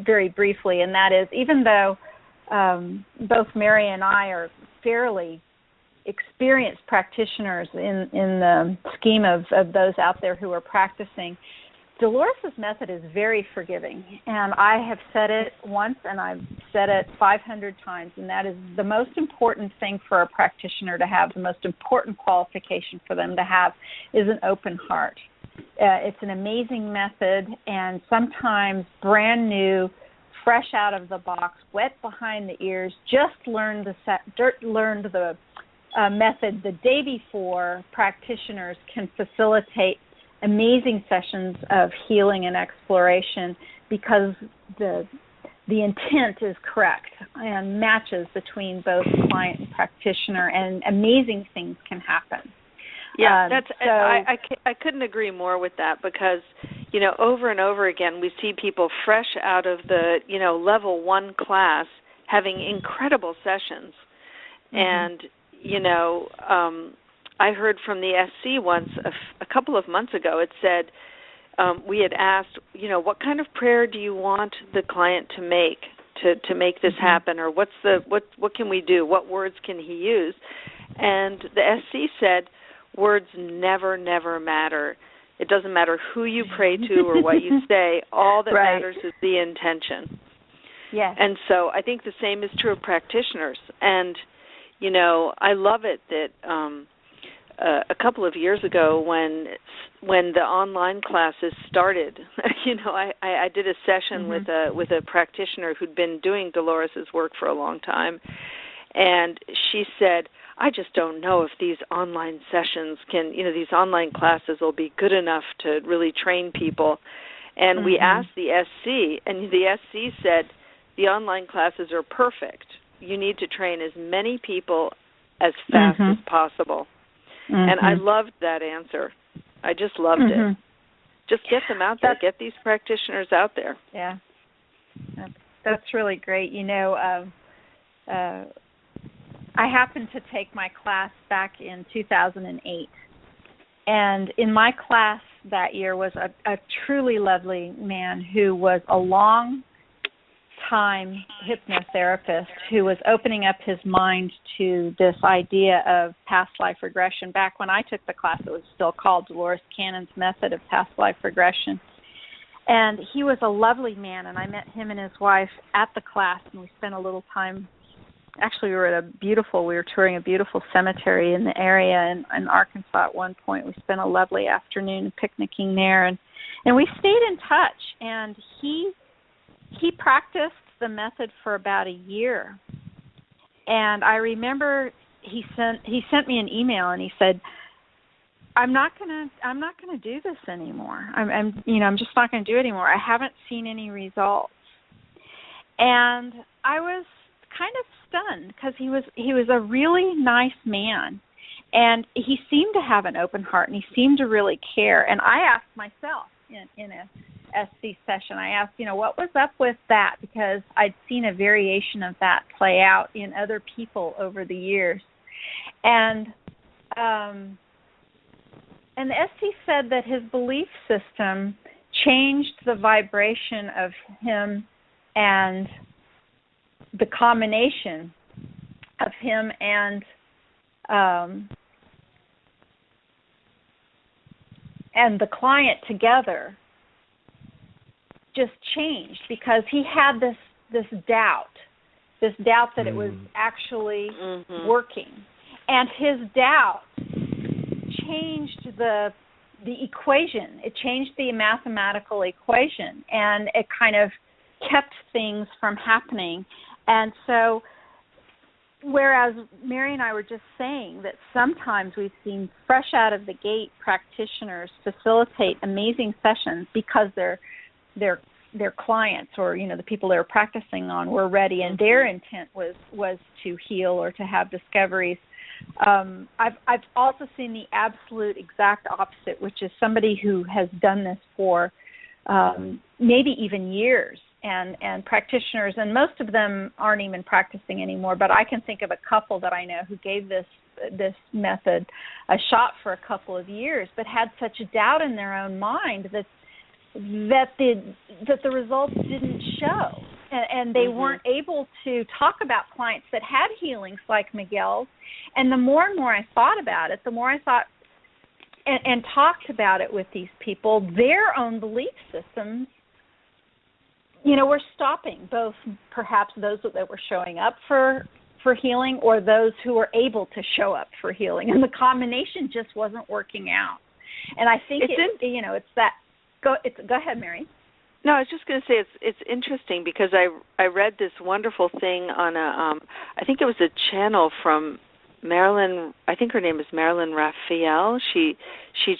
very briefly, and that is, even though both Mary and I are fairly experienced practitioners in the scheme of those out there who are practicing, Dolores' method is very forgiving, and I have said it once and I've said it 500 times, and that is the most important thing for a practitioner to have, the most important qualification for them to have is an open heart. It's an amazing method, and sometimes brand new, fresh out of the box, wet behind the ears, just learned the method the day before, practitioners can facilitate amazing sessions of healing and exploration because the intent is correct and matches between both client and practitioner, and amazing things can happen. Yeah, I couldn't agree more with that, because, you know, over and over again we see people fresh out of the, you know, level 1 class having incredible sessions. And, you know, I heard from the SC once a couple of months ago, it said, we had asked, what kind of prayer do you want the client to make this happen, or what can we do? What words can he use? And the SC said, words never matter. It doesn't matter who you pray to or what you say. All that matters is the intention. Yes. And so I think the same is true of practitioners. And, I love it that a couple of years ago when the online classes started, I did a session with a practitioner who'd been doing Dolores's work for a long time, and she said, I just don't know if these online sessions these online classes will be good enough to really train people. And we asked the SC, and the SC said, the online classes are perfect. You need to train as many people as fast as possible. And I loved that answer. I just loved it. Just get them out there. Get these practitioners out there. Yeah. That's really great. I happened to take my class back in 2008. And in my class that year was a truly lovely man who was a long-time hypnotherapist who was opening up his mind to this idea of past life regression. Back when I took the class, it was still called Dolores Cannon's method of past life regression. And he was a lovely man, and I met him and his wife at the class, and we spent a little time. Actually, we were touring a beautiful cemetery in the area in Arkansas at one point. We spent a lovely afternoon picnicking there, and we stayed in touch. And he practiced the method for about a year. And I remember he sent me an email, and he said, I'm not gonna do this anymore. I'm just not gonna do it anymore. I haven't seen any results. And I was kind of stunned because he was a really nice man, and he seemed to have an open heart, and he seemed to really care. And I asked myself in a SC session, I asked, what was up with that, because I'd seen a variation of that play out in other people over the years. And the SC said that his belief system changed the vibration of him, and the combination of him and the client together just changed, because he had this doubt that it was actually working, and his doubt changed the equation. It changed the mathematical equation, and it kind of kept things from happening. And so, whereas Mary and I were just saying that sometimes we've seen fresh out of the gate practitioners facilitate amazing sessions because their clients, or the people they were practicing on, were ready, and their intent was to heal or to have discoveries. I've also seen the absolute exact opposite, which is somebody who has done this for maybe even years, and practitioners, and most of them aren't even practicing anymore, but I can think of a couple that I know who gave this method a shot for a couple of years, but had such a doubt in their own mind that the results didn't show, and they weren't able to talk about clients that had healings like Miguel's. And the more and more I thought about it, the more I thought and talked about it with these people, their own belief systems, were stopping both perhaps those that were showing up for healing, or those who were able to show up for healing, and the combination just wasn't working out. And I think it's that. Go ahead, Mary. No, I was just going to say it's interesting, because I read this wonderful thing on I think it was a channel from Marilyn. I think her name is Marilyn Raphael. She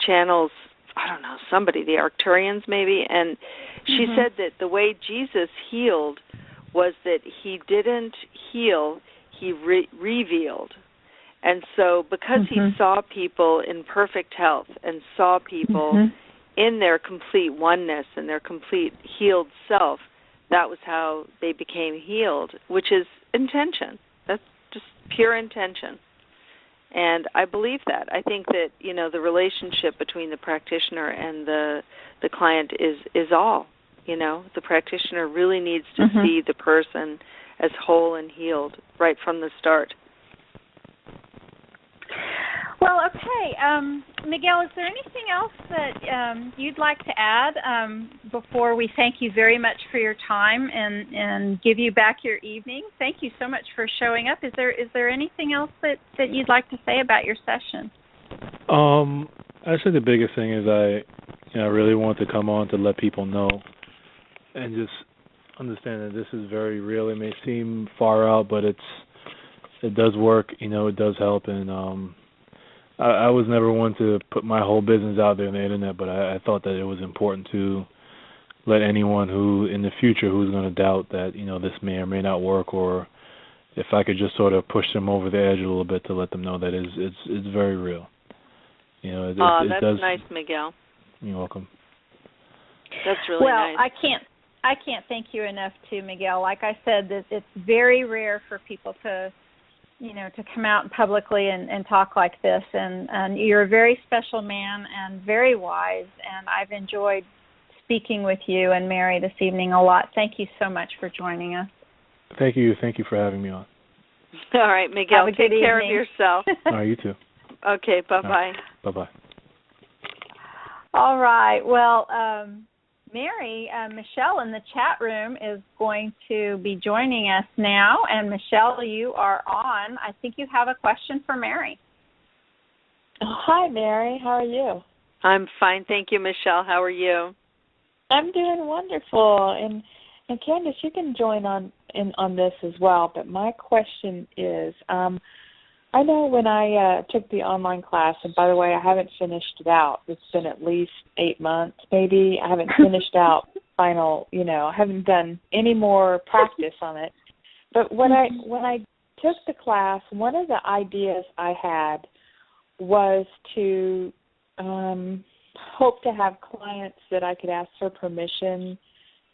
channels, I don't know, somebody, the Arcturians maybe, and she said that the way Jesus healed was that he didn't heal, he revealed. And so because he saw people in perfect health and saw people in their complete oneness and their complete healed self, that was how they became healed, which is intention. That's just pure intention. And I believe that. I think that, the relationship between the practitioner and the client is all. The practitioner really needs to see the person as whole and healed right from the start. Well, okay. Miguel, is there anything else that you'd like to add before we thank you very much for your time and give you back your evening? Thank you so much for showing up. Is there anything else that you'd like to say about your session? I think the biggest thing is I really want to come on to let people know and just understand that this is very real. It may seem far out, but it does work. It does help, and I was never one to put my whole business out there on the internet, but I thought that it was important to let anyone who in the future who's going to doubt that this may or may not work, or if I could just sort of push them over the edge a little bit to let them know that it's very real. That's nice, Miguel. You're welcome. That's really nice. Well, I can't thank you enough, too, Miguel. Like I said, it's very rare for people to come out publicly and talk like this. And you're a very special man and very wise, and I've enjoyed speaking with you and Mary this evening a lot. Thank you so much for joining us. Thank you. Thank you for having me on. All right, Miguel, take care of yourself. All right, you too. Okay, bye-bye. Right. Bye-bye. All right. Well, Mary, Michelle in the chat room is going to be joining us now. And Michelle, you are on. I think you have a question for Mary. Hi, Mary. How are you? I'm fine. Thank you, Michelle. How are you? I'm doing wonderful. And Candace, you can join on this as well. But my question is, I know when I took the online class, and by the way, I haven't finished it out. It's been at least 8 months, maybe. I haven't finished out final, I haven't done any more practice on it. But when I took the class, one of the ideas I had was to hope to have clients that I could ask for permission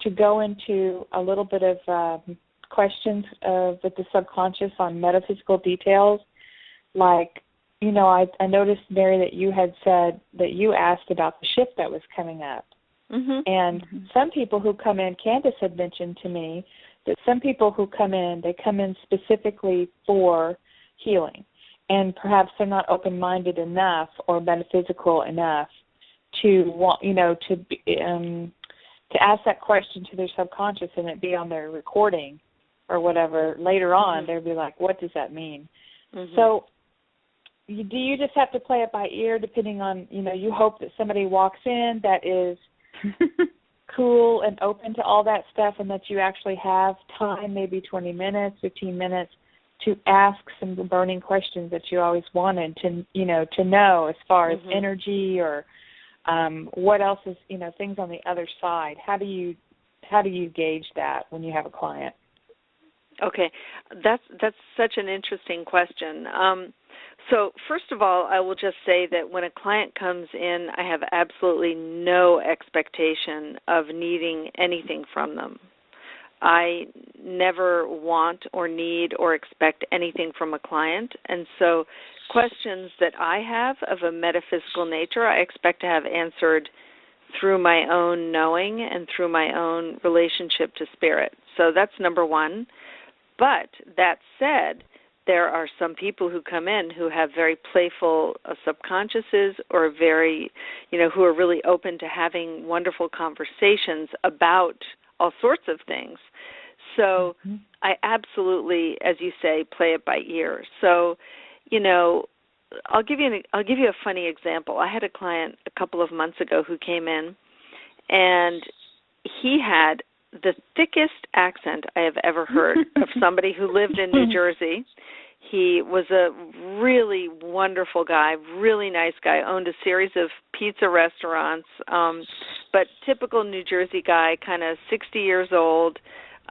to go into a little bit of questions with the subconscious on metaphysical details. Like, I noticed, Mary, that you had said that you asked about the shift that was coming up. And some people who come in, Candace had mentioned to me that some people who come in, they come in specifically for healing. And perhaps they're not open-minded enough or metaphysical enough to want, to ask that question to their subconscious and it be on their recording or whatever. Later on, they'll be like, what does that mean? So do you just have to play it by ear depending on, you hope that somebody walks in that is cool and open to all that stuff and that you actually have time, maybe 20 minutes, 15 minutes, to ask some burning questions that you always wanted to know as far as energy or what else is, things on the other side. How do you gauge that when you have a client? Okay, that's such an interesting question. So first of all, I will just say that when a client comes in, I have absolutely no expectation of needing anything from them. I never want or need or expect anything from a client, and so questions that I have of a metaphysical nature, I expect to have answered through my own knowing and through my own relationship to spirit. So that's number one. But that said, there are some people who come in who have very playful subconsciouses or very, who are really open to having wonderful conversations about all sorts of things. So I absolutely, as you say, play it by ear. So, I'll give you a funny example. I had a client a couple of months ago who came in, and he had the thickest accent I have ever heard of somebody who lived in New Jersey. He was a really wonderful guy, really nice guy, owned a series of pizza restaurants, but typical New Jersey guy, kind of 60 years old,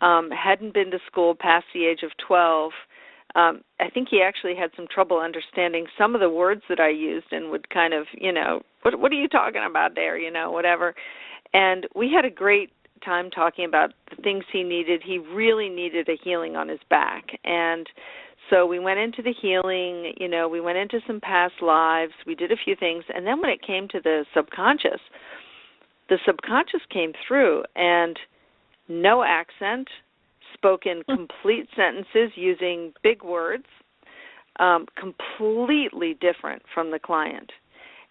hadn't been to school past the age of 12. I think he actually had some trouble understanding some of the words that I used and would kind of, what are you talking about there, whatever. And we had a great time talking about the things he needed. He really needed a healing on his back. And So we went into the healing, we went into some past lives, we did a few things, and then when it came to the subconscious came through, and no accent, spoke in complete sentences using big words, completely different from the client.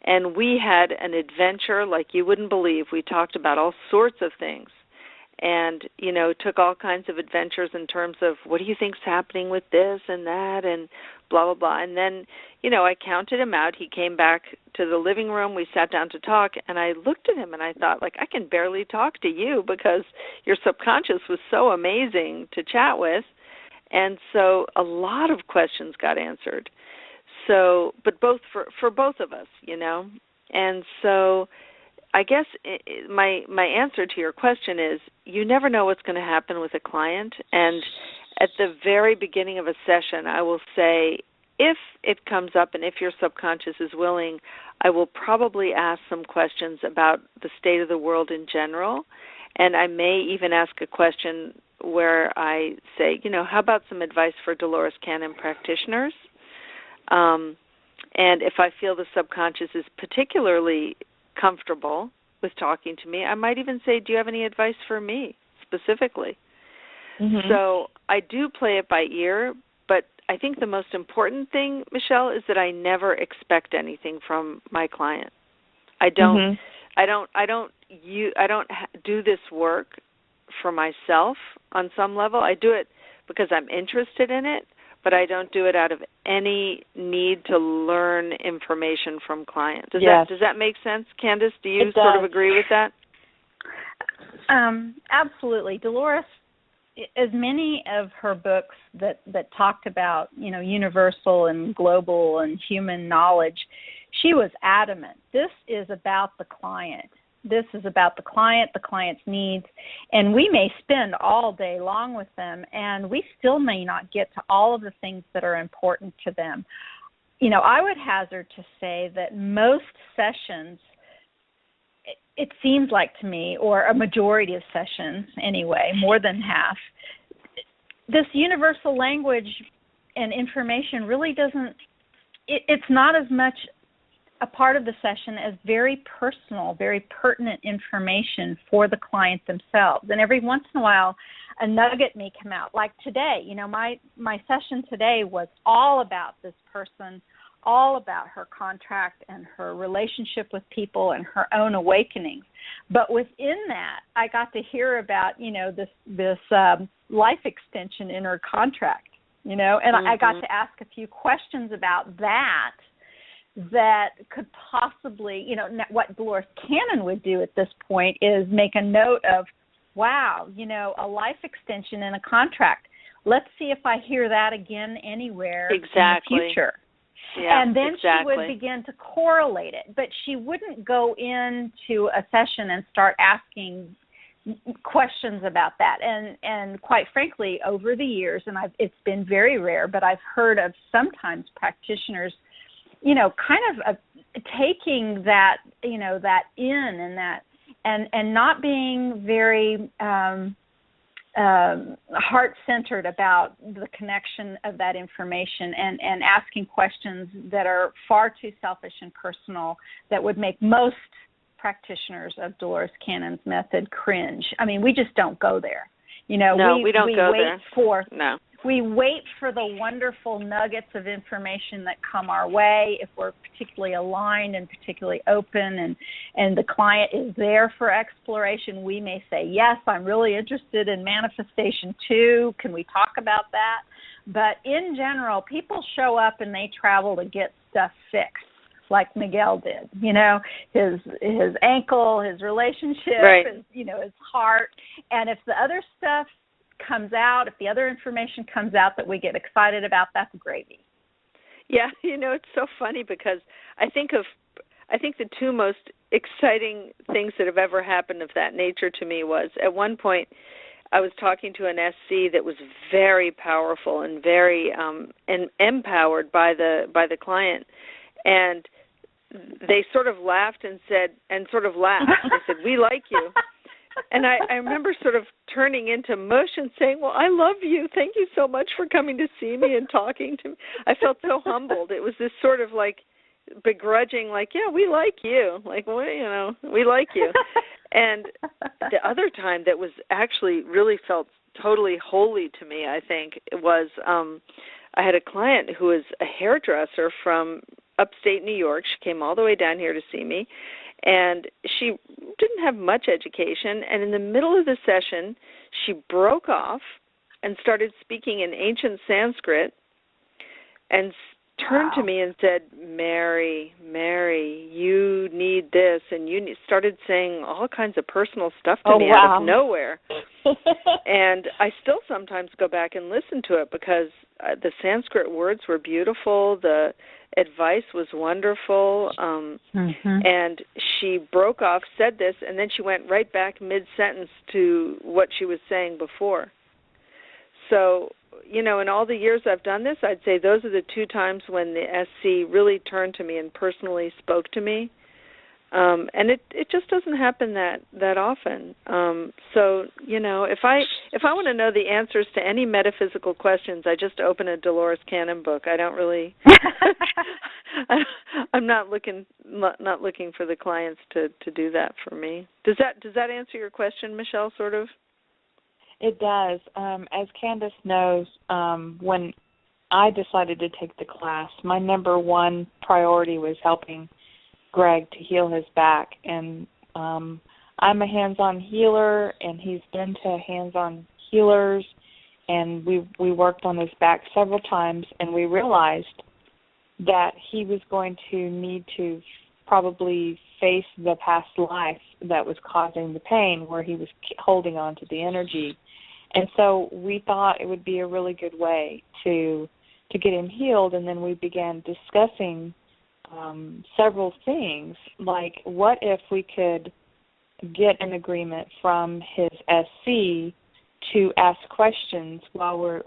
And we had an adventure like you wouldn't believe. We talked about all sorts of things and, took all kinds of adventures in terms of what do you think's happening with this and that and blah, blah, blah. And then, I counted him out. He came back to the living room. We sat down to talk, and I looked at him and I thought, I can barely talk to you because your subconscious was so amazing to chat with. And so a lot of questions got answered. So, but both for both of us, And so I guess my answer to your question is you never know what's going to happen with a client. And at the very beginning of a session, I will say, if it comes up and if your subconscious is willing, I will probably ask some questions about the state of the world in general. And I may even ask a question where I say, how about some advice for Dolores Cannon practitioners? And if I feel the subconscious is particularly comfortable with talking to me, I might even say, do you have any advice for me specifically? Mm-hmm. So I do play it by ear, but I think the most important thing, Michelle, is that I never expect anything from my client. I don't do this work for myself on some level. I do it because I'm interested in it, but I don't do it out of any need to learn information from clients. Does that make sense, Candace? Do you sort of agree with that? Absolutely. Dolores, as many of her books that talked about, universal and global and human knowledge, she was adamant. This is about the client. This is about the client's needs, and we may spend all day long with them, and we still may not get to all of the things that are important to them. I would hazard to say that most sessions, it seems like to me, or a majority of sessions anyway, more than half, this universal language and information really doesn't, it's not as much a part of the session as very personal, very pertinent information for the client themselves. And every once in a while, a nugget may come out. Like today, my session today was all about this person, all about her contract and her relationship with people and her own awakenings. But within that, I got to hear about, this life extension in her contract, and I got to ask a few questions about that could possibly, what Dolores Cannon would do at this point is make a note of, wow, a life extension in a contract. Let's see if I hear that again anywhere in the future. Yeah, and then she would begin to correlate it. But she wouldn't go into a session and start asking questions about that. And quite frankly, over the years, and it's been very rare, but I've heard of sometimes practitioners kind of taking that, that in and that, and not being very heart-centered about the connection of that information and asking questions that are far too selfish and personal that would make most practitioners of Dolores Cannon's method cringe. I mean, we just don't go there. No, we don't go there. We wait for the wonderful nuggets of information that come our way if we're particularly aligned and particularly open and the client is there for exploration. We may say, yes, I'm really interested in manifestation too. Can we talk about that? But in general, people show up and they travel to get stuff fixed, like Miguel did. His ankle, his relationship, right. his heart. And if the other stuff comes out, if the other information comes out that we get excited about, that's gravy. Yeah, it's so funny because I think the two most exciting things that have ever happened of that nature to me was at one point I was talking to an SC that was very powerful and very and empowered by the client, and they sort of laughed and said, They said, we like you. And I remember sort of turning into mush and saying, well, I love you. Thank you so much for coming to see me and talking to me. I felt so humbled. It was this sort of like begrudging, like, yeah, we like you. Like, well, you know, we like you. And the other time that was actually really felt totally holy to me, I think, was I had a client who was a hairdresser from upstate New York. She came all the way down here to see me, and she didn't have much education. And in the middle of the session, she broke off and started speaking in ancient Sanskrit and turned to me and said, Mary, you need this, and started saying all kinds of personal stuff to me out of nowhere. And I still sometimes go back and listen to it because the Sanskrit words were beautiful, the advice was wonderful, and she broke off, said this, and then she went right back mid-sentence to what she was saying before. So, you know, in all the years I've done this, I'd say those are the two times when the SC really turned to me and personally spoke to me. And it just doesn't happen that often. So, you know, if I want to know the answers to any metaphysical questions, I just open a Dolores Cannon book. I don't really I'm not looking for the clients to do that for me. Does that answer your question, Michelle, sort of? It does. As Candace knows, when I decided to take the class, my number one priority was helping Greg to heal his back. And I'm a hands-on healer, and he's been to hands-on healers, and we worked on his back several times, and we realized that he was going to need to probably face the past life that was causing the pain, where he was holding on to the energy. And so we thought it would be a really good way to get him healed, and then we began discussing several things, like what if we could get an agreement from his SC to ask questions while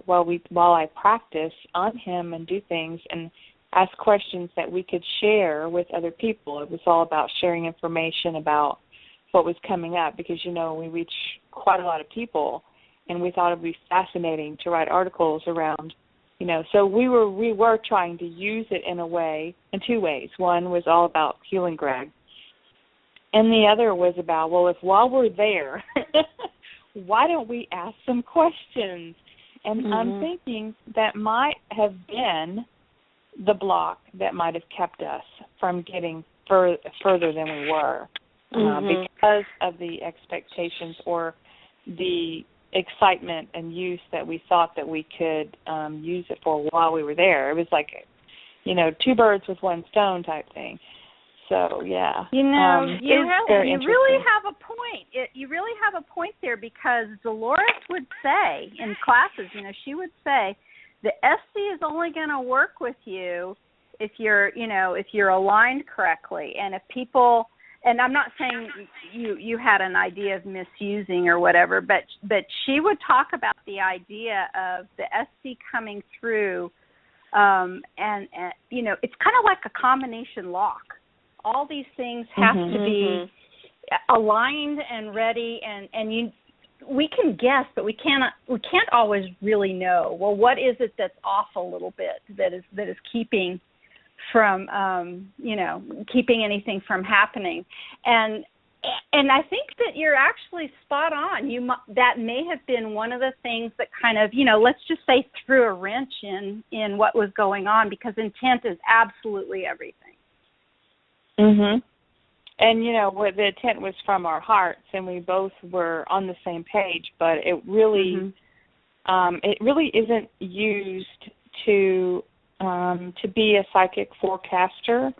I practice on him and do things, and ask questions that we could share with other people. It was all about sharing information about what was coming up, because, you know, we reach quite a lot of people, and we thought it would be fascinating to write articles around, you know. So we were trying to use it in two ways. One was all about healing Greg, and the other was about, well, if while we're there, why don't we ask some questions? And I'm thinking that might have been the block that might have kept us from getting further than we were, because of the expectations or the excitement and use that we thought that we could use it for while we were there. It was like, you know, two birds with one stone type thing. So, yeah. You know, you really have a point. You really have a point there, because Dolores would say in classes, you know, she would say, the SC is only going to work with you if you're aligned correctly. And if people, and I'm not saying you had an idea of misusing or whatever, but she would talk about the idea of the SC coming through, and you know, it's kind of like a combination lock. All these things have to be aligned and ready, and we can guess, but we can't always really know. Well, what is it that's off a little bit that is keeping from keeping anything from happening? And I think that you're actually spot on. That may have been one of the things that kind of, you know, let's just say threw a wrench in what was going on, because intent is absolutely everything. And, you know, the intent was from our hearts, and we both were on the same page, but it really isn't used to be a psychic forecaster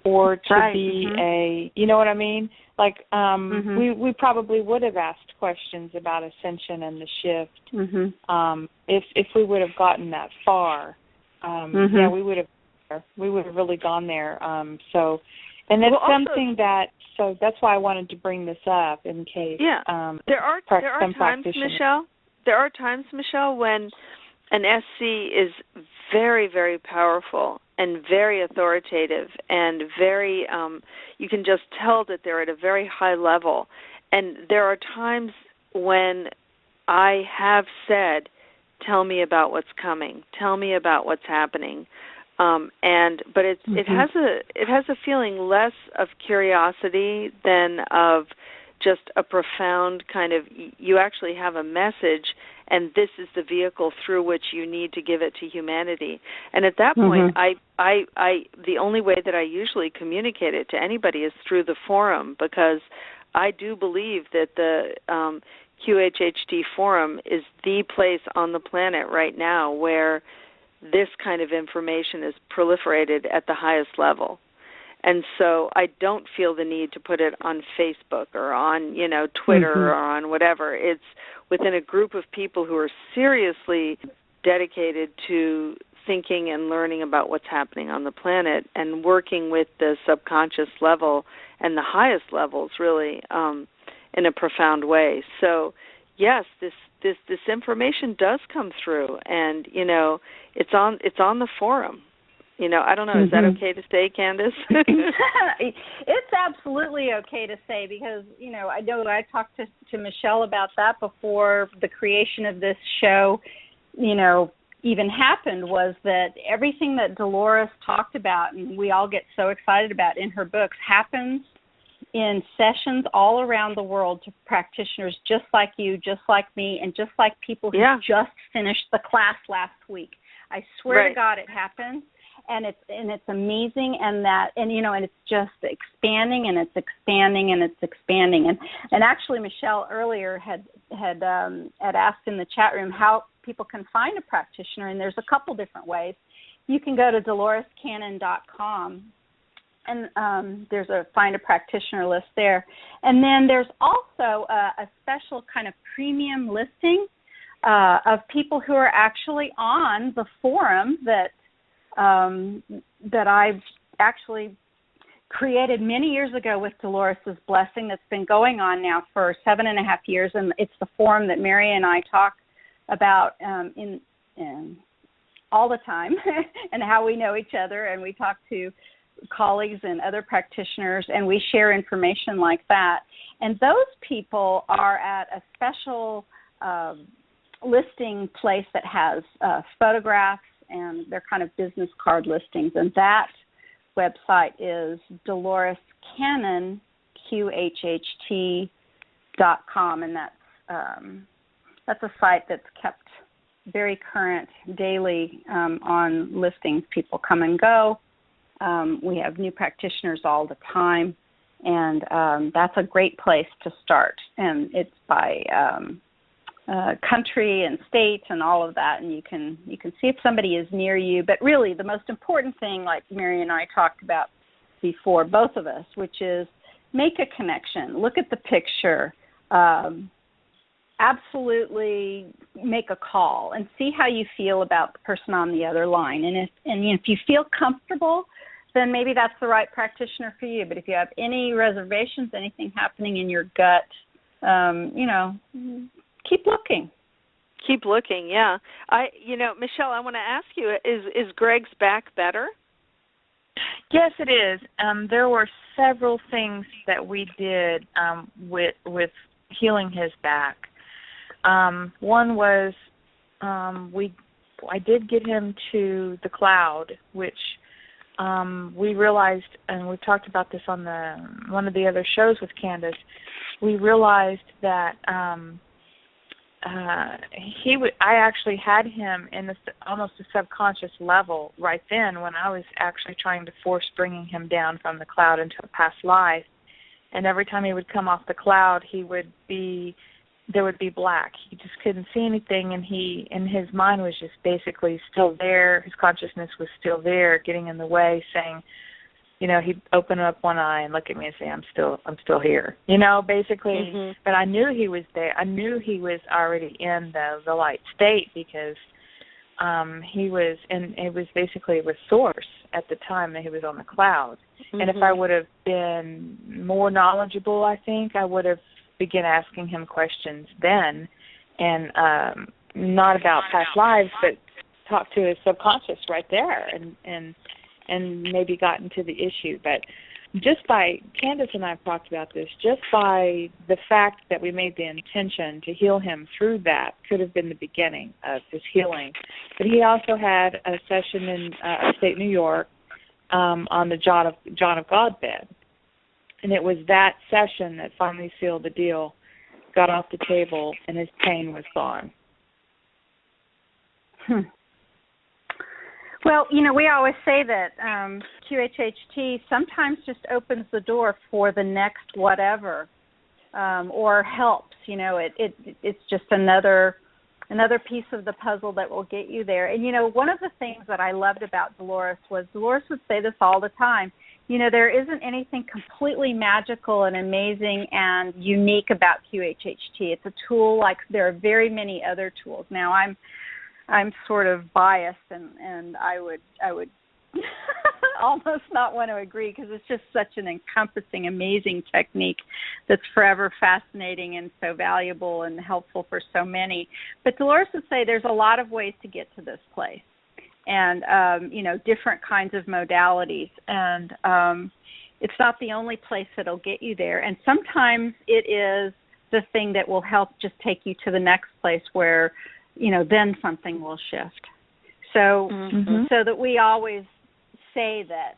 or to be a, you know what I mean? Like, we probably would have asked questions about ascension and the shift if we would have gotten that far. Yeah, we would have really gone there. And that's something so that's why I wanted to bring this up in case. Yeah, there are times, Michelle. There are times, Michelle, when an SC is very, very powerful and very authoritative and very. You can just tell that they're at a very high level, there are times when I have said, tell me about what's coming, tell me about what's happening. But it has a feeling less of curiosity than of just a profound kind of, you actually have a message, and this is the vehicle through which you need to give it to humanity. And at that point, I the only way that I usually communicate it to anybody is through the forum, because I do believe that the QHHT forum is the place on the planet right now where this kind of information is proliferated at the highest level. And so I don't feel the need to put it on Facebook or on, Twitter or on whatever. It's within a group of people who are seriously dedicated to thinking and learning about what's happening on the planet and working with the subconscious level and the highest levels, really, in a profound way. So, yes, this information does come through, and it's on the forum. I don't know. Is that okay to say, Candace? It's absolutely okay to say, because I know that I talked to Michelle about that before the creation of this show. Even happened, was that everything that Dolores talked about and we all get so excited about in her books happens in sessions all around the world to practitioners just like you, just like me, and just like people who just finished the class last week. I swear to God it happens, and it's amazing, and it's just expanding, and it's expanding, and it's expanding. And actually Michelle earlier had asked in the chat room how people can find a practitioner, and there's a couple different ways. You can go to DoloresCannon.com, and there's a find a practitioner list there. And then there's also a special kind of premium listing of people who are actually on the forum that I've actually created many years ago with Dolores's blessing, that's been going on now for 7.5 years, and it's the forum that Mary and I talk about in all the time and how we know each other, and we talk to colleagues and other practitioners, and we share information like that. And those people are at a special listing place that has photographs, and they're kind of business card listings, and that website is DoloresCannon, QHHT.com, and that's a site that's kept very current daily on listings. People come and go. We have new practitioners all the time, and that's a great place to start. And it's by country and state and all of that, and you can see if somebody is near you. But really, the most important thing, like Mary and I talked about before, both of us, which is make a connection. Look at the picture. Absolutely make a call and see how you feel about the person on the other line. And if you feel comfortable, then maybe that's the right practitioner for you. But if you have any reservations, anything happening in your gut, keep looking. Keep looking, yeah. Michelle, I want to ask you, is Greg's back better? Yes, it is. There were several things that we did with healing his back. One was I did get him to the cloud, which we realized, and we talked about this on one of the other shows with Candace. We realized that I actually had him in almost a subconscious level right then, when I was actually trying to force bringing him down from the cloud into a past life. And every time he would come off the cloud, there would be black. He just couldn't see anything, and his mind was just basically still there. His consciousness was still there, getting in the way, saying, he'd open up one eye and look at me and say, I'm still here. Basically. Mm-hmm. But I knew he was there. I knew he was already in the light state, because he was, and it was basically a source at the time that he was on the cloud. Mm-hmm. And if I would have been more knowledgeable, I think I would have began asking him questions then, and not about past lives, but talk to his subconscious right there, and maybe gotten to the issue. But just by, Candace and I have talked about this, just by the fact that we made the intention to heal him through that could have been the beginning of his healing. But he also had a session in upstate New York on the John of God bed. And it was that session that finally sealed the deal, got off the table, and his pain was gone. Well, we always say that QHHT sometimes just opens the door for the next whatever, or helps. It's just another piece of the puzzle that will get you there. And, one of the things that I loved about Dolores was Dolores would say this all the time. There isn't anything completely magical and amazing and unique about QHHT. It's a tool like there are very many other tools. Now, I'm sort of biased, and I would almost not want to agree because it's just such an encompassing, amazing technique that's forever fascinating and so valuable and helpful for so many. But Dolores would say there's a lot of ways to get to this place, and different kinds of modalities, and it's not the only place that'll get you there. And sometimes it is the thing that will help just take you to the next place where then something will shift. So so that we always say that,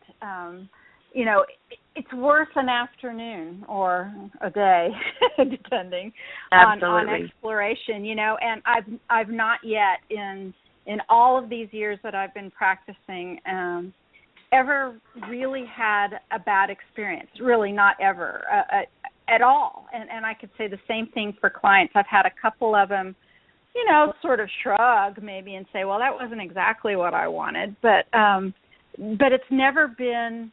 it's worth an afternoon or a day, depending on exploration, and I've not yet in all of these years that I've been practicing ever really had a bad experience, really not ever at all. And I could say the same thing for clients. I've had a couple of them sort of shrug maybe and say, well, that wasn't exactly what I wanted, but it's never been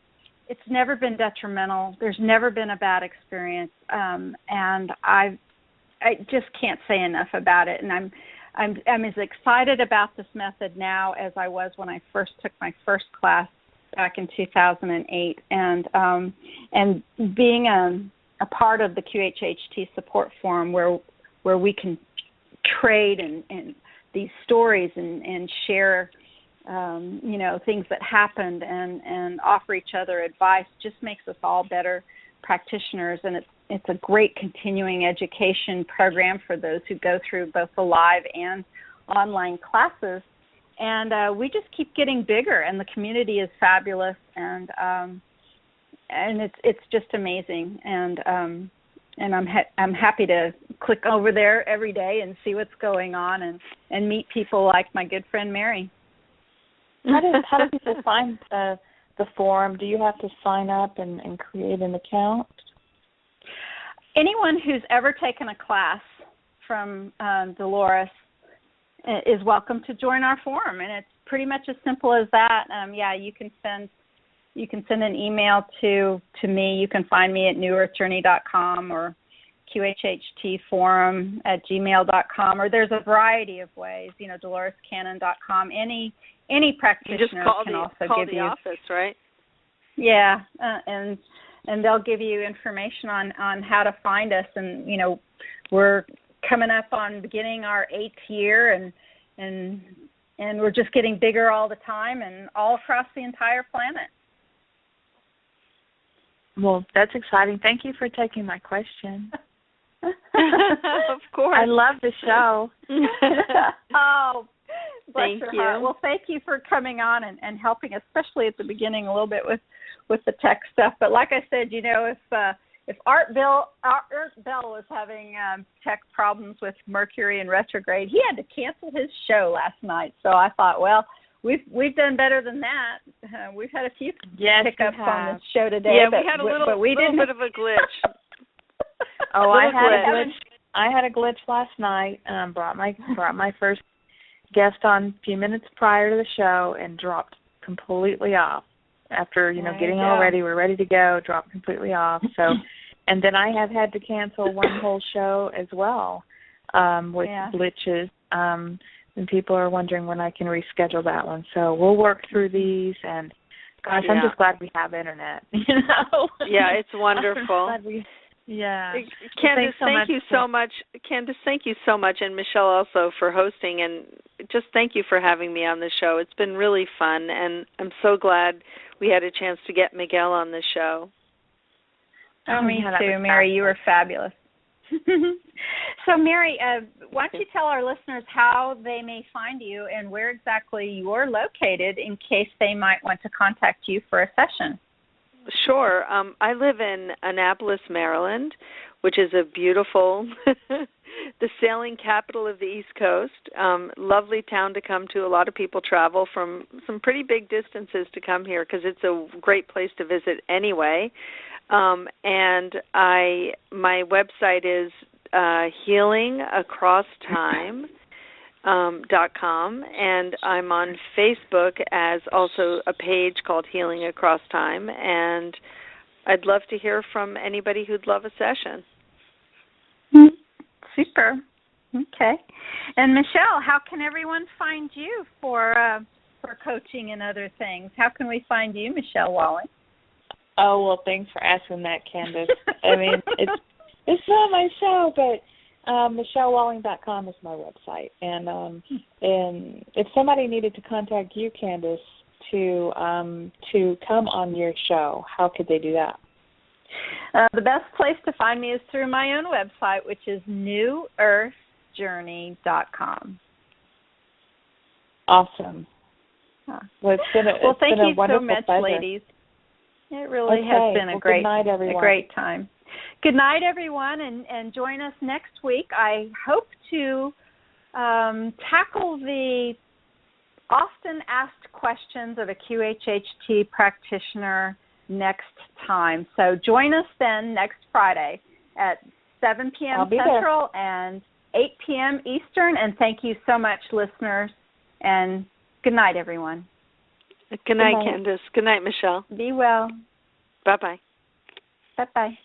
detrimental. There's never been a bad experience, and I just can't say enough about it. And I'm as excited about this method now as I was when I first took my first class back in 2008, and being a part of the QHHT support forum where we can trade and these stories and share things that happened and offer each other advice just makes us all better practitioners. And it's a great continuing education program for those who go through both the live and online classes. And we just keep getting bigger, and the community is fabulous, and it's just amazing. And I'm happy to click over there every day and see what's going on and meet people like my good friend Mary. How do people find the forum? Do you have to sign up and create an account? Anyone who's ever taken a class from Dolores is welcome to join our forum, and it's pretty much as simple as that. You can send an email to me. You can find me at newearthjourney.com or qhhtforum@gmail.com, or there's a variety of ways. DoloresCannon.com. Any practitioner can also give you. Office, right? Yeah, and they'll give you information on how to find us. And we're coming up on beginning our 8th year, and we're just getting bigger all the time and all across the entire planet. Well, that's exciting. Thank you for taking my question. Of course. I love the show. Oh, bless thank your you. heart. Well, thank you for coming on and helping, especially at the beginning a little bit with the tech stuff. But like I said, if Art Bell was having tech problems with Mercury in retrograde, he had to cancel his show last night. So I thought, well, we've done better than that. We've had a few hiccups on this show today. Yeah, but we had a little bit of a glitch. Oh, I had a glitch. I had a glitch last night. Brought my first guest on a few minutes prior to the show and dropped completely off. After getting all ready, we're ready to go. Dropped completely off. So, and then I have had to cancel one whole show as well with glitches. And people are wondering when I can reschedule that one. So we'll work through these. And gosh, I'm just glad we have internet. Yeah, it's wonderful. Candace, thank you so much. Candace, thank you so much, and Michelle also for hosting, and just thank you for having me on the show. It's been really fun, and I'm so glad we had a chance to get Miguel on the show. Oh, me too, Mary. You were fabulous. So, Mary, why don't you tell our listeners how they may find you and where exactly you're located in case they might want to contact you for a session? Sure. I live in Annapolis, Maryland, which is a beautiful, the sailing capital of the East Coast. Lovely town to come to. A lot of people travel from some pretty big distances to come here because it's a great place to visit anyway. And my website is healingacrosstime.com, and I'm on Facebook as also a page called Healing Across Time, and I'd love to hear from anybody who'd love a session. Super. Okay. And Michelle, how can everyone find you for coaching and other things? How can we find you, Michelle Walling? Oh, well, thanks for asking that, Candace. I mean, it's not my show, but MichelleWalling.com is my website. And if somebody needed to contact you, Candace, to come on your show, how could they do that? The best place to find me is through my own website, which is newearthjourney.com. Awesome. Well, thank you so much, pleasure. Ladies. It really has been a great time. Good night, everyone, and join us next week. I hope to tackle the often asked questions of a QHHT practitioner next time. So join us then next Friday at 7 p.m. Central and 8 p.m. Eastern. And thank you so much, listeners. And good night, everyone. Good night, Candace. Good night, Michelle. Be well. Bye-bye. Bye-bye.